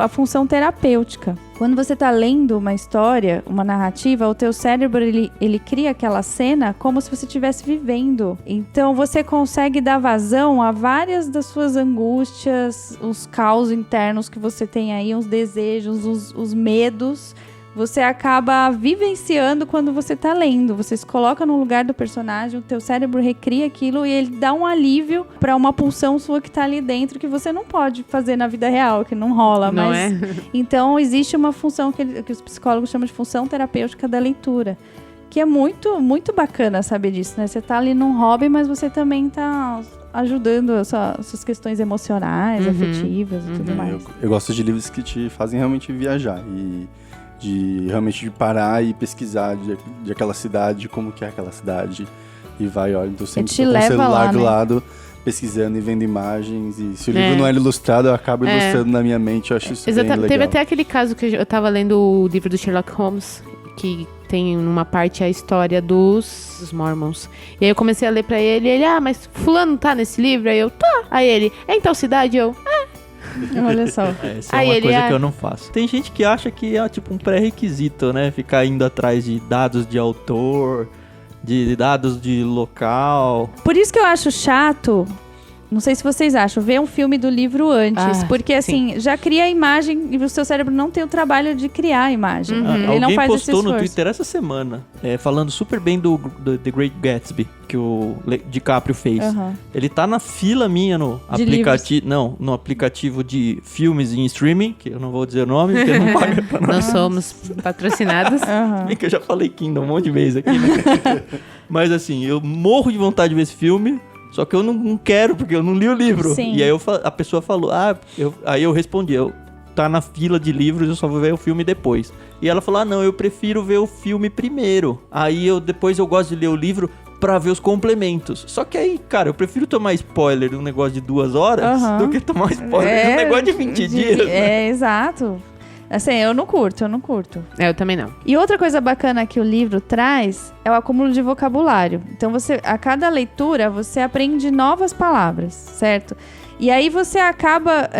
a função terapêutica. Quando você tá lendo uma história, uma narrativa, o teu cérebro, ele cria aquela cena como se você estivesse vivendo. Então, você consegue dar vazão a várias das suas angústias, os caos internos que você tem aí, os desejos, os medos. Você acaba vivenciando quando você tá lendo. Você se coloca no lugar do personagem, o teu cérebro recria aquilo e ele dá um alívio pra uma pulsão sua que tá ali dentro que você não pode fazer na vida real, que não rola. Não mas é? Então, existe uma função que os psicólogos chamam de função terapêutica da leitura. Que é muito, muito bacana saber disso, né? Você tá ali num hobby, mas você também tá ajudando as suas questões emocionais, afetivas e tudo mais. Eu gosto de livros que te fazem realmente viajar e de realmente parar e pesquisar de aquela cidade, como que é aquela cidade. E vai, olha, tô sempre com o celular lá, do né? lado, pesquisando e vendo imagens. E se o livro não é ilustrado, eu acabo ilustrando na minha mente. Eu acho isso bem legal. Teve até aquele caso que eu tava lendo o livro do Sherlock Holmes, que tem numa parte a história dos Mormons. E aí eu comecei a ler pra ele, e ele, mas fulano tá nesse livro? Aí eu, tá. Aí ele, é em tal cidade? Eu, Olha só. Essa é uma coisa que eu não faço. Tem gente que acha que é tipo um pré-requisito, né? Ficar indo atrás de dados de autor, de dados de local. Por isso que eu acho chato, não sei se vocês acham, ver um filme do livro antes. Porque assim, já cria a imagem e o seu cérebro não tem o trabalho de criar a imagem. Ele Alguém não faz esse postou no esforço. Twitter essa semana, falando super bem do The Great Gatsby, que o DiCaprio fez. Ele tá na fila minha no aplicativo. Não, no aplicativo de filmes em streaming, que eu não vou dizer o nome, porque não paga pra nós. nós somos patrocinados. Bem que eu já falei Kingdom um monte de vezes aqui, né? Mas assim, eu morro de vontade de ver esse filme. Só que eu não quero, porque eu não li o livro. Sim. E aí a pessoa falou, aí eu respondi, tá na fila de livros, eu só vou ver o filme depois. E ela falou, não, eu prefiro ver o filme primeiro. Aí depois eu gosto de ler o livro pra ver os complementos. Só que aí, cara, eu prefiro tomar spoiler de um negócio de 2 horas do que tomar spoiler de um negócio de 20 dias. Né? Exato. Assim, eu não curto. Eu também não. E outra coisa bacana que o livro traz é o acúmulo de vocabulário. Então, a cada leitura, você aprende novas palavras, certo? E aí você acaba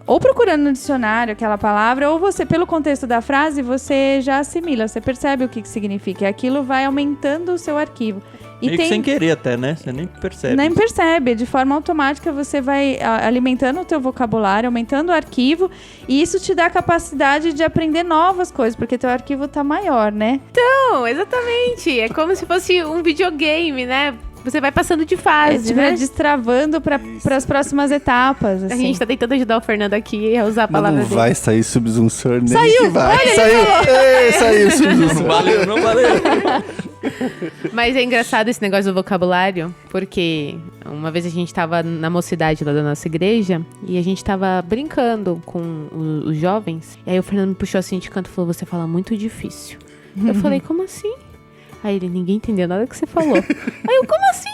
ou procurando no dicionário aquela palavra, ou você, pelo contexto da frase, você já assimila, você percebe o que significa. E aquilo vai aumentando o seu arquivo. Meio que sem querer até, né? Você nem percebe. Nem percebe. De forma automática, você vai alimentando o teu vocabulário, aumentando o arquivo. E isso te dá a capacidade de aprender novas coisas, porque teu arquivo tá maior, né? Não, exatamente. É como se fosse um videogame, né? Você vai passando de fase, né? Destravando para as próximas etapas. Assim. A gente tá tentando ajudar o Fernando aqui a usar a palavra não dele. Vai sair subsunsor, nem Saiu! que vai. Olha, Saiu subsunsor. Não valeu. Mas é engraçado esse negócio do vocabulário, porque uma vez a gente tava na mocidade lá da nossa igreja e a gente tava brincando com os jovens. E aí o Fernando me puxou assim de canto e falou, você fala muito difícil. Eu falei, como assim? Aí ele, ninguém entendeu nada que você falou. Aí eu, como assim?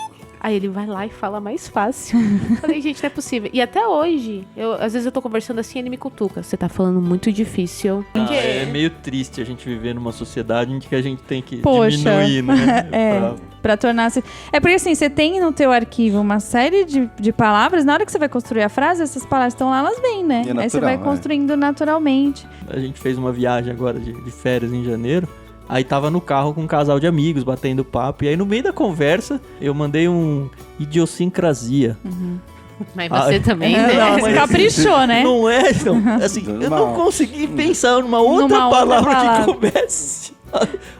Aí ele vai lá e fala mais fácil. Falei, gente, não é possível. E até hoje, às vezes eu tô conversando assim, ele me cutuca. Você tá falando muito difícil. É meio triste a gente viver numa sociedade em que a gente tem que Poxa. diminuir, né? Pra tornar-se... É porque assim, você tem no teu arquivo uma série de palavras, na hora que você vai construir a frase, essas palavras estão lá, elas vêm, né? E é natural, aí você vai construindo naturalmente. A gente fez uma viagem agora de férias em janeiro. Aí tava no carro com um casal de amigos, batendo papo. E aí no meio da conversa, eu mandei um idiosincrasia. Mas você também, Não, né? você caprichou, né? Não é, então. Assim, eu não consegui pensar numa outra palavra que coubesse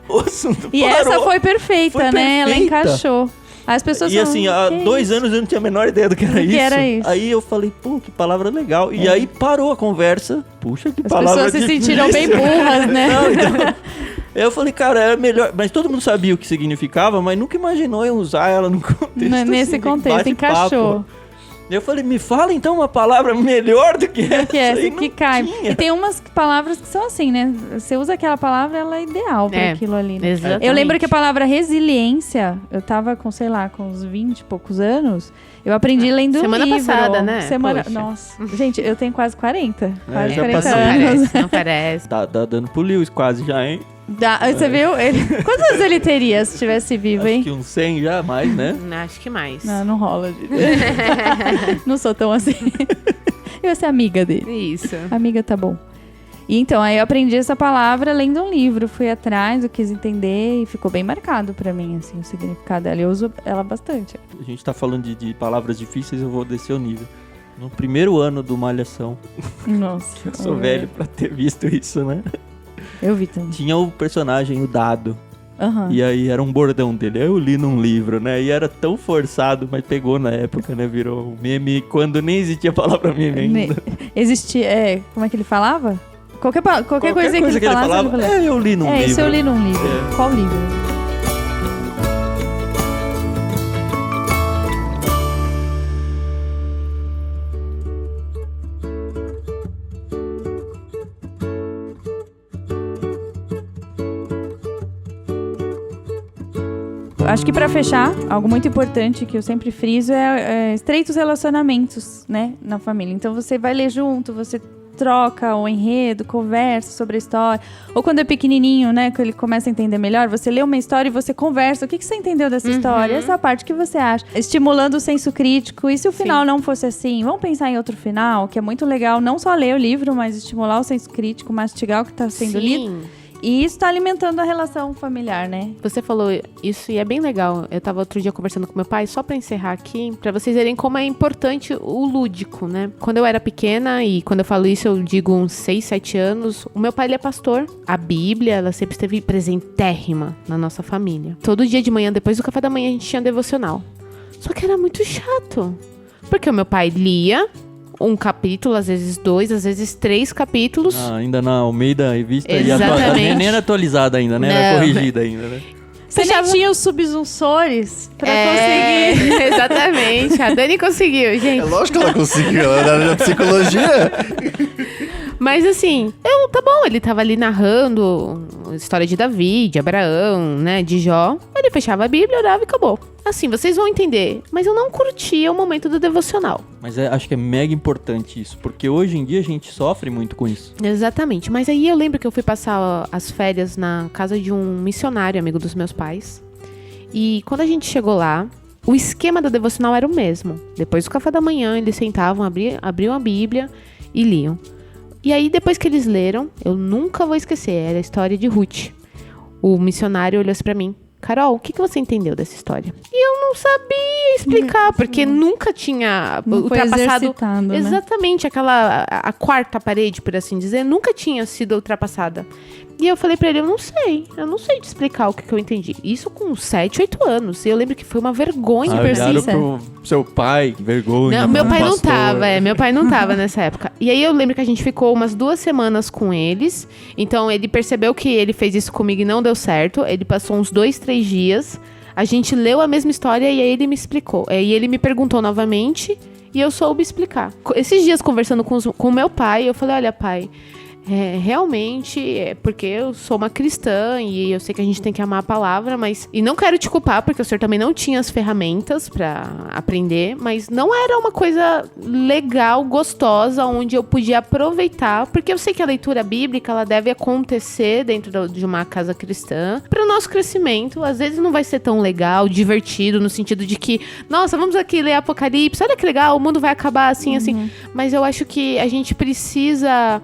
o assunto. E parou. essa foi perfeita, Foi né? Ela perfeita. encaixou. As pessoas E assim, há 2 anos eu não tinha a menor ideia do que era, isso. Aí eu falei, pô, que palavra legal. E aí parou a conversa. Puxa, que palavra As pessoas se difícil. sentiram bem burras, né? Não, então... Eu falei, cara, era melhor... Mas todo mundo sabia o que significava, mas nunca imaginou eu usar ela no contexto Nesse assim, contexto, bate-papo. encaixou. Eu falei, me fala então uma palavra melhor do que essa. Que é essa aí que não cai. tinha. E tem umas palavras que são assim, né? Você usa aquela palavra, ela é ideal pra aquilo ali. Né? Exatamente. Eu lembro que a palavra resiliência, eu tava com, sei lá, com uns 20 e poucos anos, eu aprendi lendo semana um livro. passada, né? Poxa. Poxa. Nossa. Gente, eu tenho quase 40. Quase já 40 passei. anos. Não parece. Tá dando pro Lewis quase já, hein? Você viu? Quantos anos ele teria se estivesse vivo, Acho hein? que uns 100 já, mais, né? Acho que mais. Não rola. Não sou tão assim. Eu ia ser amiga dele. Isso. Amiga, tá bom. E então, aí eu aprendi essa palavra lendo um livro. Fui atrás, eu quis entender e ficou bem marcado pra mim, assim, o significado dela. Eu uso ela bastante. A gente tá falando de palavras difíceis, eu vou descer o nível. No primeiro ano do Malhação, Nossa. eu sou velho pra ter visto isso, né? Eu vi também. Tinha o personagem, o Dado. Aham. E aí era um bordão dele. Eu li num livro, né? E era tão forçado, mas pegou na época, né? Virou um meme quando nem existia a palavra meme ainda. Existia. Como é que ele falava? Qualquer coisa que ele falasse. Eu li num livro. Isso eu li num livro. É. Qual livro? Acho que pra fechar, algo muito importante que eu sempre friso é estreitos relacionamentos, né, na família. Então você vai ler junto, você troca o enredo, conversa sobre a história. Ou quando é pequenininho, né, que ele começa a entender melhor, você lê uma história e você conversa. O que você entendeu dessa história? Essa parte que você acha. Estimulando o senso crítico. E se o final não fosse assim? Vamos pensar em outro final, que é muito legal. Não só ler o livro, mas estimular o senso crítico, mastigar o que está sendo lido. E isso tá alimentando a relação familiar, né? Você falou isso e é bem legal. Eu tava outro dia conversando com meu pai, só pra encerrar aqui, pra vocês verem como é importante o lúdico, né? Quando eu era pequena, e quando eu falo isso eu digo uns 6, 7 anos, o meu pai, ele é pastor. A Bíblia, ela sempre esteve presentérrima na nossa família. Todo dia de manhã, depois do café da manhã, a gente tinha devocional. Só que era muito chato. Porque o meu pai lia um capítulo, às vezes 2, às vezes 3 capítulos. Ainda na Almeida Revista. Exatamente. E nem era atualizada ainda, né? Era corrigida ainda, né? Você nem tinha os subsunsores pra conseguir. Exatamente. A Dani conseguiu, gente. É lógico que ela conseguiu, ela era da psicologia. Mas assim, tá bom, ele tava ali narrando a história de Davi, de Abraão, né, de Jó. Ele fechava a Bíblia, orava e acabou. Assim, vocês vão entender, mas eu não curtia o momento do devocional. Mas acho que é mega importante isso, porque hoje em dia a gente sofre muito com isso. Exatamente, mas aí eu lembro que eu fui passar as férias na casa de um missionário, amigo dos meus pais. E quando a gente chegou lá, o esquema do devocional era o mesmo. Depois do café da manhã, eles sentavam, abriam a Bíblia e liam. E aí, depois que eles leram, eu nunca vou esquecer, era a história de Ruth. O missionário olhou assim pra mim: Carol, o que você entendeu dessa história? E eu não sabia explicar, porque nunca tinha ultrapassado... Né? Exatamente, a quarta parede, por assim dizer, nunca tinha sido ultrapassada. E eu falei pra ele, eu não sei te explicar o que eu entendi. Isso com 7, 8 anos. E eu lembro que foi uma vergonha. Olharam pro seu pai, que vergonha. Não, meu pai não pastor. tava, meu pai não tava nessa época. E aí eu lembro que a gente ficou umas 2 semanas com eles. Então ele percebeu que ele fez isso comigo e não deu certo. Ele passou uns 2, 3 dias. A gente leu a mesma história e aí ele me explicou. E ele me perguntou novamente e eu soube explicar. Esses dias conversando com o meu pai, eu falei, olha pai... realmente, porque eu sou uma cristã e eu sei que a gente tem que amar a palavra, mas... E não quero te culpar, porque o senhor também não tinha as ferramentas pra aprender, mas não era uma coisa legal, gostosa, onde eu podia aproveitar, porque eu sei que a leitura bíblica, ela deve acontecer dentro de uma casa cristã, para o nosso crescimento. Às vezes não vai ser tão legal, divertido, no sentido de que, nossa, vamos aqui ler Apocalipse, olha que legal, o mundo vai acabar assim, assim. Mas eu acho que a gente precisa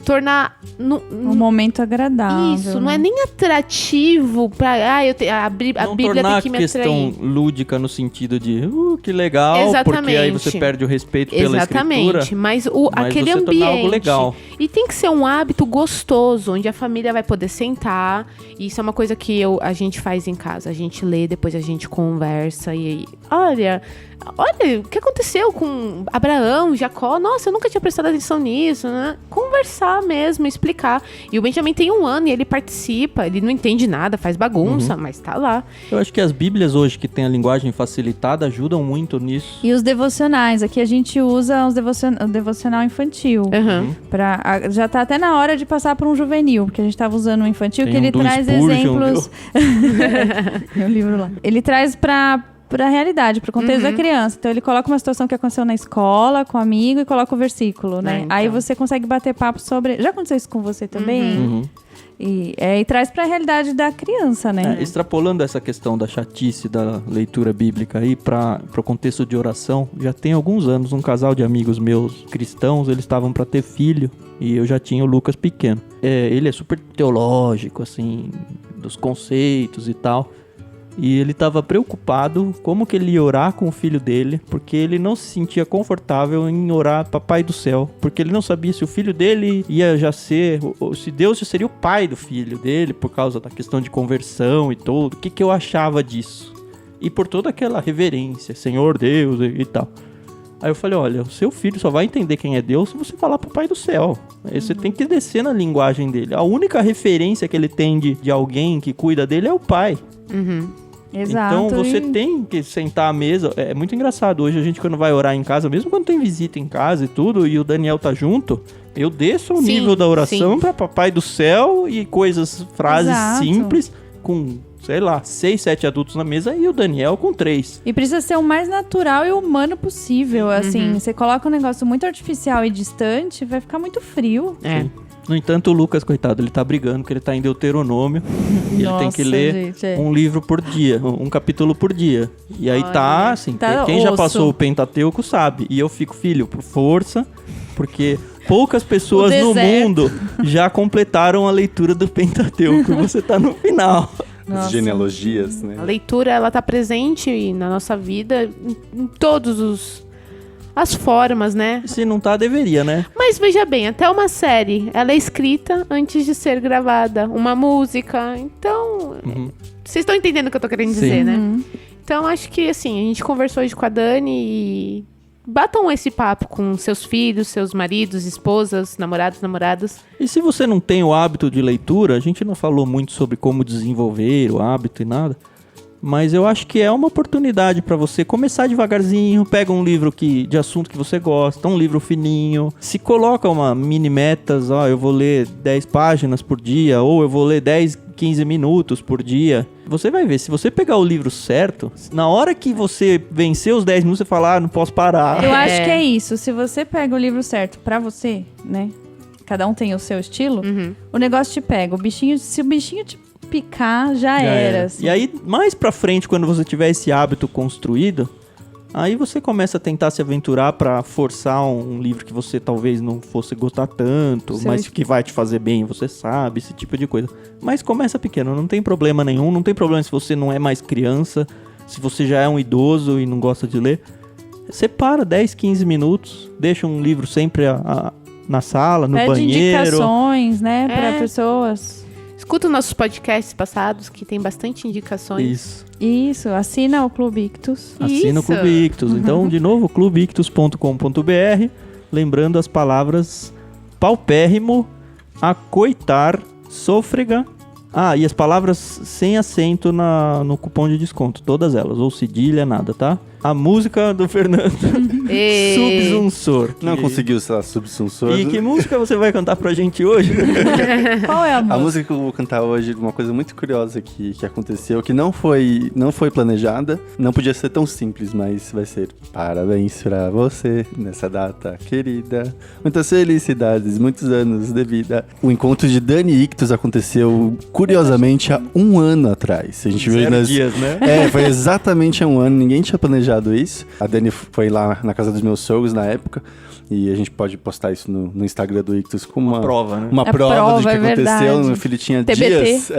tornar um momento agradável. Isso, não é nem atrativo pra... a Bíblia tem que me atrair. Não tornar questão lúdica no sentido de que legal, exatamente. Porque aí você perde o respeito pela exatamente. escritura. Mas aquele você ambiente. Algo legal. E tem que ser um hábito gostoso, onde a família vai poder sentar. E isso é uma coisa que a gente faz em casa. A gente lê, depois a gente conversa. E olha, o que aconteceu com Abraão, Jacó? Nossa, eu nunca tinha prestado atenção nisso, né? Conversar mesmo, explicar. E o Benjamin tem 1 ano e ele participa, ele não entende nada, faz bagunça, mas tá lá. Eu acho que as bíblias hoje, que tem a linguagem facilitada, ajudam muito nisso. E os devocionais, aqui a gente usa o devocional infantil. Já tá até na hora de passar por um juvenil, porque a gente tava usando o infantil, tem que ele traz exemplos... Tem um livro lá. Ele traz pra realidade, pro contexto da criança. Então ele coloca uma situação que aconteceu na escola, com um amigo, e coloca o versículo, né? Então. Aí você consegue bater papo sobre... Já aconteceu isso com você também? E traz pra realidade da criança, né? Extrapolando essa questão da chatice da leitura bíblica aí para o contexto de oração, já tem alguns anos um casal de amigos meus cristãos, eles estavam para ter filho e eu já tinha o Lucas pequeno. Ele é super teológico, assim, dos conceitos e tal. E ele estava preocupado como que ele ia orar com o filho dele, porque ele não se sentia confortável em orar Papai do Céu, porque ele não sabia se o filho dele ia já ser, ou se Deus já seria o pai do filho dele, por causa da questão de conversão e tudo. O que eu achava disso? E por toda aquela reverência, Senhor Deus e tal. Aí eu falei, olha, o seu filho só vai entender quem é Deus se você falar Papai do Céu. Aí você tem que descer na linguagem dele. A única referência que ele tem de alguém que cuida dele é o pai. Exato. Então você tem que sentar à mesa. É muito engraçado. Hoje a gente, quando vai orar em casa, mesmo quando tem visita em casa e tudo, e o Daniel tá junto, eu desço o nível da oração pra Papai do Céu e frases simples, com, sei lá, 6, 7 adultos na mesa e o Daniel com 3. E precisa ser o mais natural e humano possível. Assim, você coloca um negócio muito artificial e distante, vai ficar muito frio. Sim. No entanto, o Lucas, coitado, ele tá brigando porque ele tá em Deuteronômio. E ele tem que ler um livro por dia, um capítulo por dia. E aí tá, assim, quem já passou o Pentateuco sabe. E eu fico, filho, por força, porque poucas pessoas no mundo já completaram a leitura do Pentateuco. E você tá no final. As genealogias, né? A leitura, ela tá presente na nossa vida em todos as formas, né? Se não tá, deveria, né? Mas veja bem, até uma série, ela é escrita antes de ser gravada. Uma música, então... Vocês estão entendendo o que eu tô querendo dizer, né? Então, acho que, assim, a gente conversou hoje com a Dani e... Batam esse papo com seus filhos, seus maridos, esposas, namorados, namoradas. E se você não tem o hábito de leitura, a gente não falou muito sobre como desenvolver o hábito e nada... Mas eu acho que é uma oportunidade para você começar devagarzinho, pega um livro de assunto que você gosta, um livro fininho, se coloca uma mini metas, eu vou ler 10 páginas por dia, ou eu vou ler 10, 15 minutos por dia. Você vai ver, se você pegar o livro certo, na hora que você vencer os 10 minutos, você fala, não posso parar. Eu acho que é isso, se você pega o livro certo pra você, né, cada um tem o seu estilo, o negócio te pega, se o bichinho te picar, já era. Assim. E aí, mais pra frente, quando você tiver esse hábito construído, aí você começa a tentar se aventurar pra forçar um livro que você talvez não fosse gostar tanto, mas que vai te fazer bem, você sabe, esse tipo de coisa. Mas começa pequeno, não tem problema nenhum, não tem problema se você não é mais criança, se você já é um idoso e não gosta de ler. Separa 10, 15 minutos, deixa um livro sempre na sala, no banheiro. Pede indicações, né, pra pessoas... Escuta os nossos podcasts passados, que tem bastante indicações. Isso, assina o Clube Ictus. Assina o Clube Ictus. Então, de novo, clubeictus.com.br. Lembrando as palavras paupérrimo, acoitar, sôfrega. E as palavras sem acento no cupom de desconto. Todas elas, ou cedilha, nada, tá? a música do Fernando. Subsunsor. Não conseguiu ser Subsunsor. E que música você vai cantar pra gente hoje? Qual é a música? A música que eu vou cantar hoje é uma coisa muito curiosa que aconteceu, que não foi planejada, não podia ser tão simples, mas vai ser: parabéns pra você nessa data querida, muitas felicidades, muitos anos de vida. O encontro de Dani e Ictus aconteceu, curiosamente, há 1 ano atrás. A gente viu 0 dias, né? Foi exatamente há 1 ano, ninguém tinha planejado isso. A Dani foi lá na casa dos meus sogros na época, e a gente pode postar isso no Instagram do Ictus com uma prova, né? Uma A prova do que prova, é aconteceu. verdade. Meu filho tinha TBT. dias.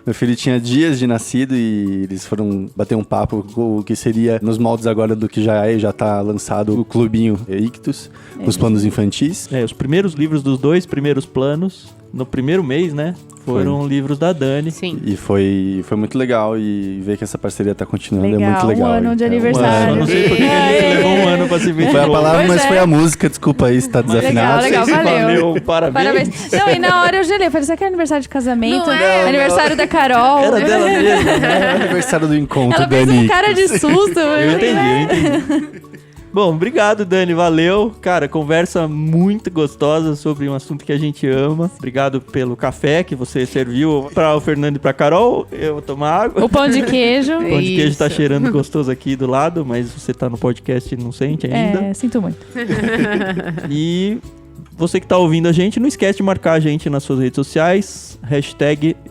Meu filho tinha dias de nascido e eles foram bater um papo com o que seria nos moldes agora do que já tá lançado o clubinho Ictus, os planos infantis. Os primeiros livros dos 2 primeiros planos, no primeiro mês, né? Foram livros da Dani. Sim. E foi muito legal, e ver que essa parceria tá continuando é Legal, muito legal. 1 ano de E, aniversário. Eu não sei por que a gente levou 1 ano pra se ver. Não foi a palavra, Pois mas é. foi a música. Desculpa aí se tá desafinado. legal, Não sei se valeu. Parabéns. Parabéns. Não, e na hora eu gelei. Falei, será que é aniversário de casamento? Não é, Aniversário da Carol. Era dela mesmo. É o aniversário do encontro, Ela fez Dani. cara de susto. Eu entendi. Bom, obrigado, Dani, valeu. Cara, conversa muito gostosa sobre um assunto que a gente ama. Obrigado pelo café que você serviu para o Fernando e para Carol. Eu vou tomar água. O pão de queijo. O pão de queijo Isso. tá cheirando gostoso aqui do lado, mas você tá no podcast e não sente ainda. Sinto muito. E você que tá ouvindo a gente, não esquece de marcar a gente nas suas redes sociais,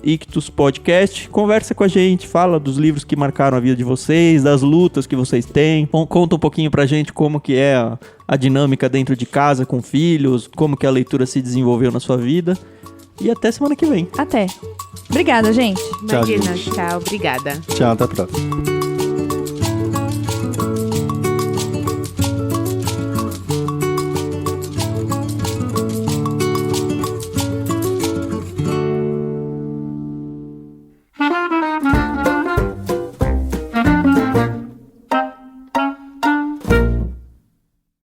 #IctusPodcast. Conversa com a gente, fala dos livros que marcaram a vida de vocês, das lutas que vocês têm. Conta um pouquinho pra gente como que é a dinâmica dentro de casa com filhos, como que a leitura se desenvolveu na sua vida. E até semana que vem. Até. Obrigada, gente. Tchau, Imagina, gente. tchau, obrigada. Tchau, até a próxima.